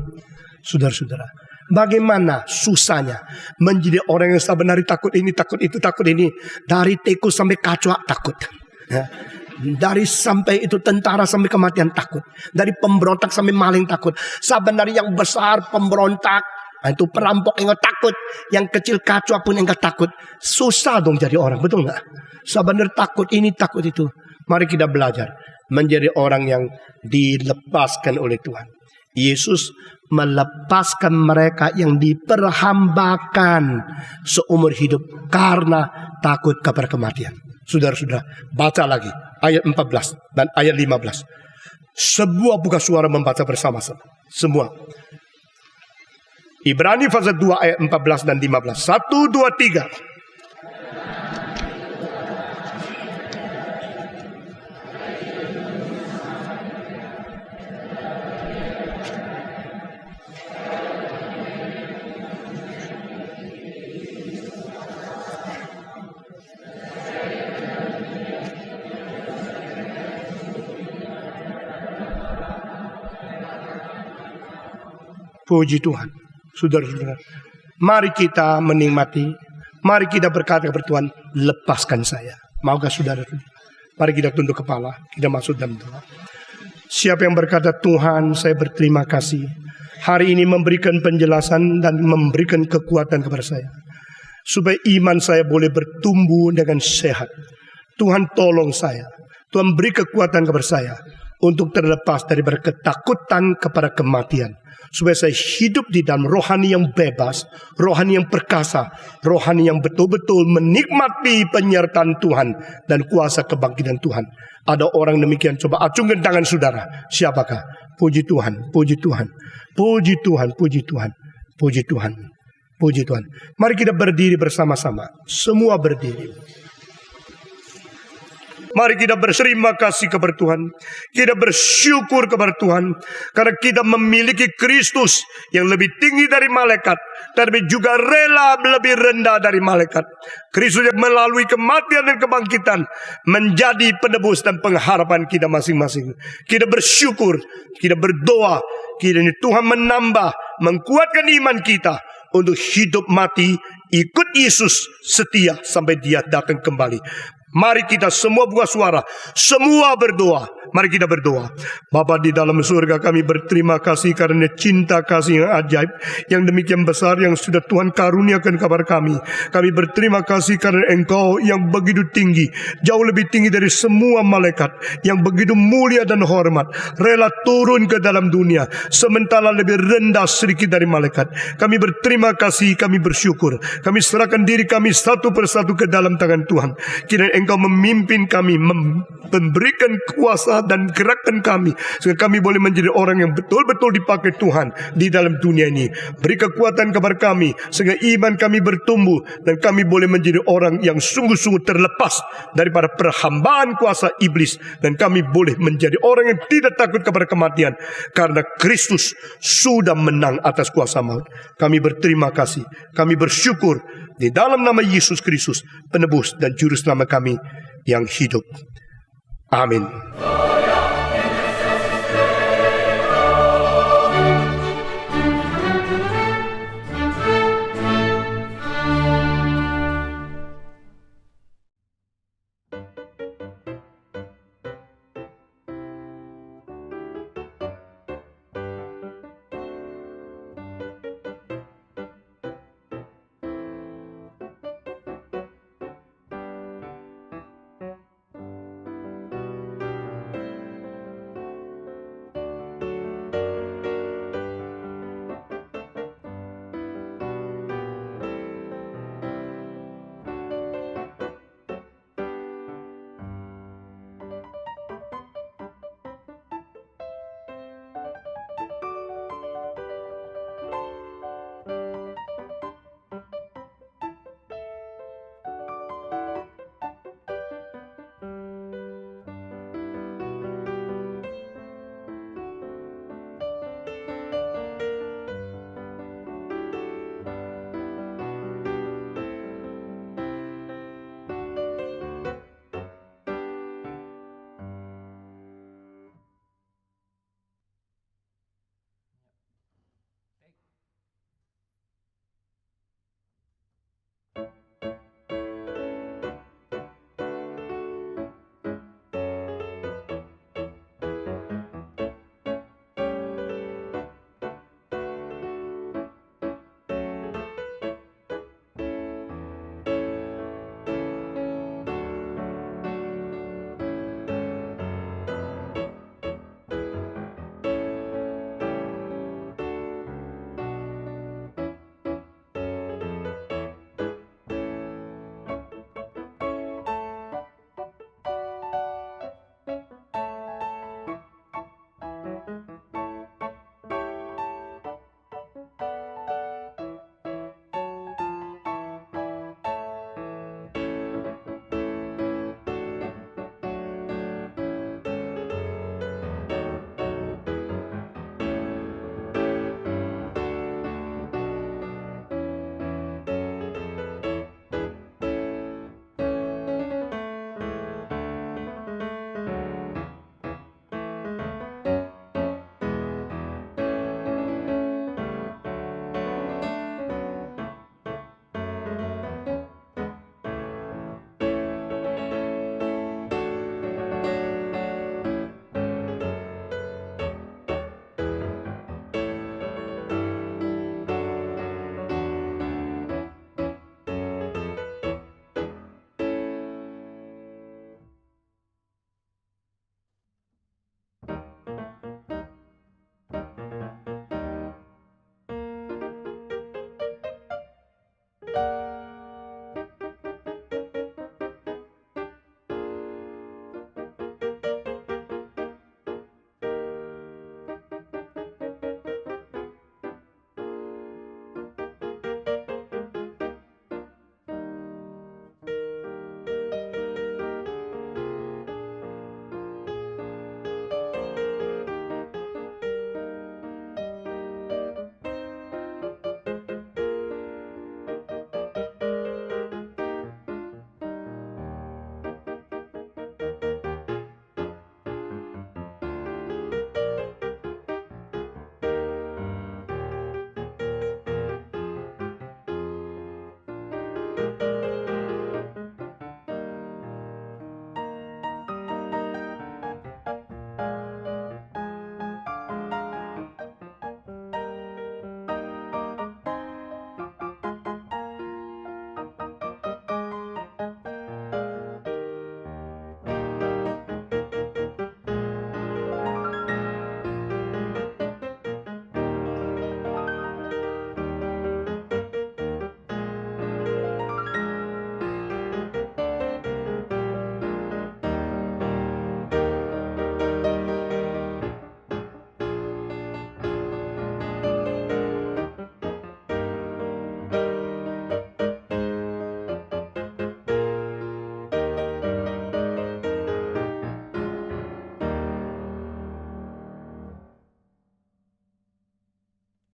Speaker 1: Saudara-saudara, bagaimana susahnya menjadi orang yang sebenarnya takut ini, takut itu, takut ini. Dari tikus sampai kacau takut. Ya. Dari sampai itu tentara sampai kematian takut. Dari pemberontak sampai maling takut. Sebenarnya yang besar pemberontak, itu perampok enggak takut. Yang kecil kacau pun enggak takut. Susah dong jadi orang, betul nggak? Sebenarnya takut ini, takut itu. Mari kita belajar menjadi orang yang dilepaskan oleh Tuhan. Yesus melepaskan mereka yang diperhambakan seumur hidup karena takut kepada kematian. Saudara-saudara, baca lagi ayat 14 dan ayat 15. Sebuah buka suara membaca bersama-sama. Semua. Ibrani pasal 2 ayat 14 dan 15. 1, 2, 3. Puji Tuhan. Saudara-saudara, mari kita menikmati. Mari kita berkata kepada Tuhan, lepaskan saya. Maukah saudara? Mari kita tunduk kepala. Kita masuk dalam doa. Siapa yang berkata, Tuhan saya berterima kasih, hari ini memberikan penjelasan dan memberikan kekuatan kepada saya, supaya iman saya boleh bertumbuh dengan sehat. Tuhan tolong saya. Tuhan beri kekuatan kepada saya untuk terlepas dari ketakutan kepada kematian. Supaya saya hidup di dalam rohani yang bebas, rohani yang perkasa, rohani yang betul-betul menikmati penyertaan Tuhan dan kuasa kebangkitan Tuhan. Ada orang demikian, coba acungkan tangan saudara. Siapakah? Puji Tuhan, puji Tuhan, puji Tuhan, puji Tuhan, puji Tuhan, puji Tuhan. Mari kita berdiri bersama-sama. Semua berdiri. Mari kita berterima kasih kepada Tuhan. Kita bersyukur kepada Tuhan. Karena kita memiliki Kristus yang lebih tinggi dari malaikat. Tapi juga rela lebih rendah dari malaikat. Kristus yang melalui kematian dan kebangkitan menjadi penebus dan pengharapan kita masing-masing. Kita bersyukur, kita berdoa, kiranya Tuhan menambah, menguatkan iman kita untuk hidup mati ikut Yesus setia sampai Dia datang kembali. Mari kita semua buka suara, semua berdoa. Mari kita berdoa. Bapa di dalam surga, kami berterima kasih karena cinta kasih yang ajaib, yang demikian besar yang sudah Tuhan karuniakan kepada kami. Kami berterima kasih karena Engkau yang begitu tinggi, jauh lebih tinggi dari semua malaikat, yang begitu mulia dan hormat, rela turun ke dalam dunia, sementara lebih rendah sedikit dari malaikat. Kami berterima kasih, kami bersyukur. Kami serahkan diri kami satu persatu ke dalam tangan Tuhan. Kiranya Engkau memimpin kami, memberikan kuasa dan gerakkan kami, sehingga kami boleh menjadi orang yang betul-betul dipakai Tuhan di dalam dunia ini. Beri kekuatan kepada kami, sehingga iman kami bertumbuh, dan kami boleh menjadi orang yang sungguh-sungguh terlepas daripada perhambaan kuasa iblis, dan kami boleh menjadi orang yang tidak takut kepada kematian, karena Kristus sudah menang atas kuasa maut. Kami berterima kasih, kami bersyukur di dalam nama Yesus Kristus, penebus dan juru selamat kami yang hidup. Amin.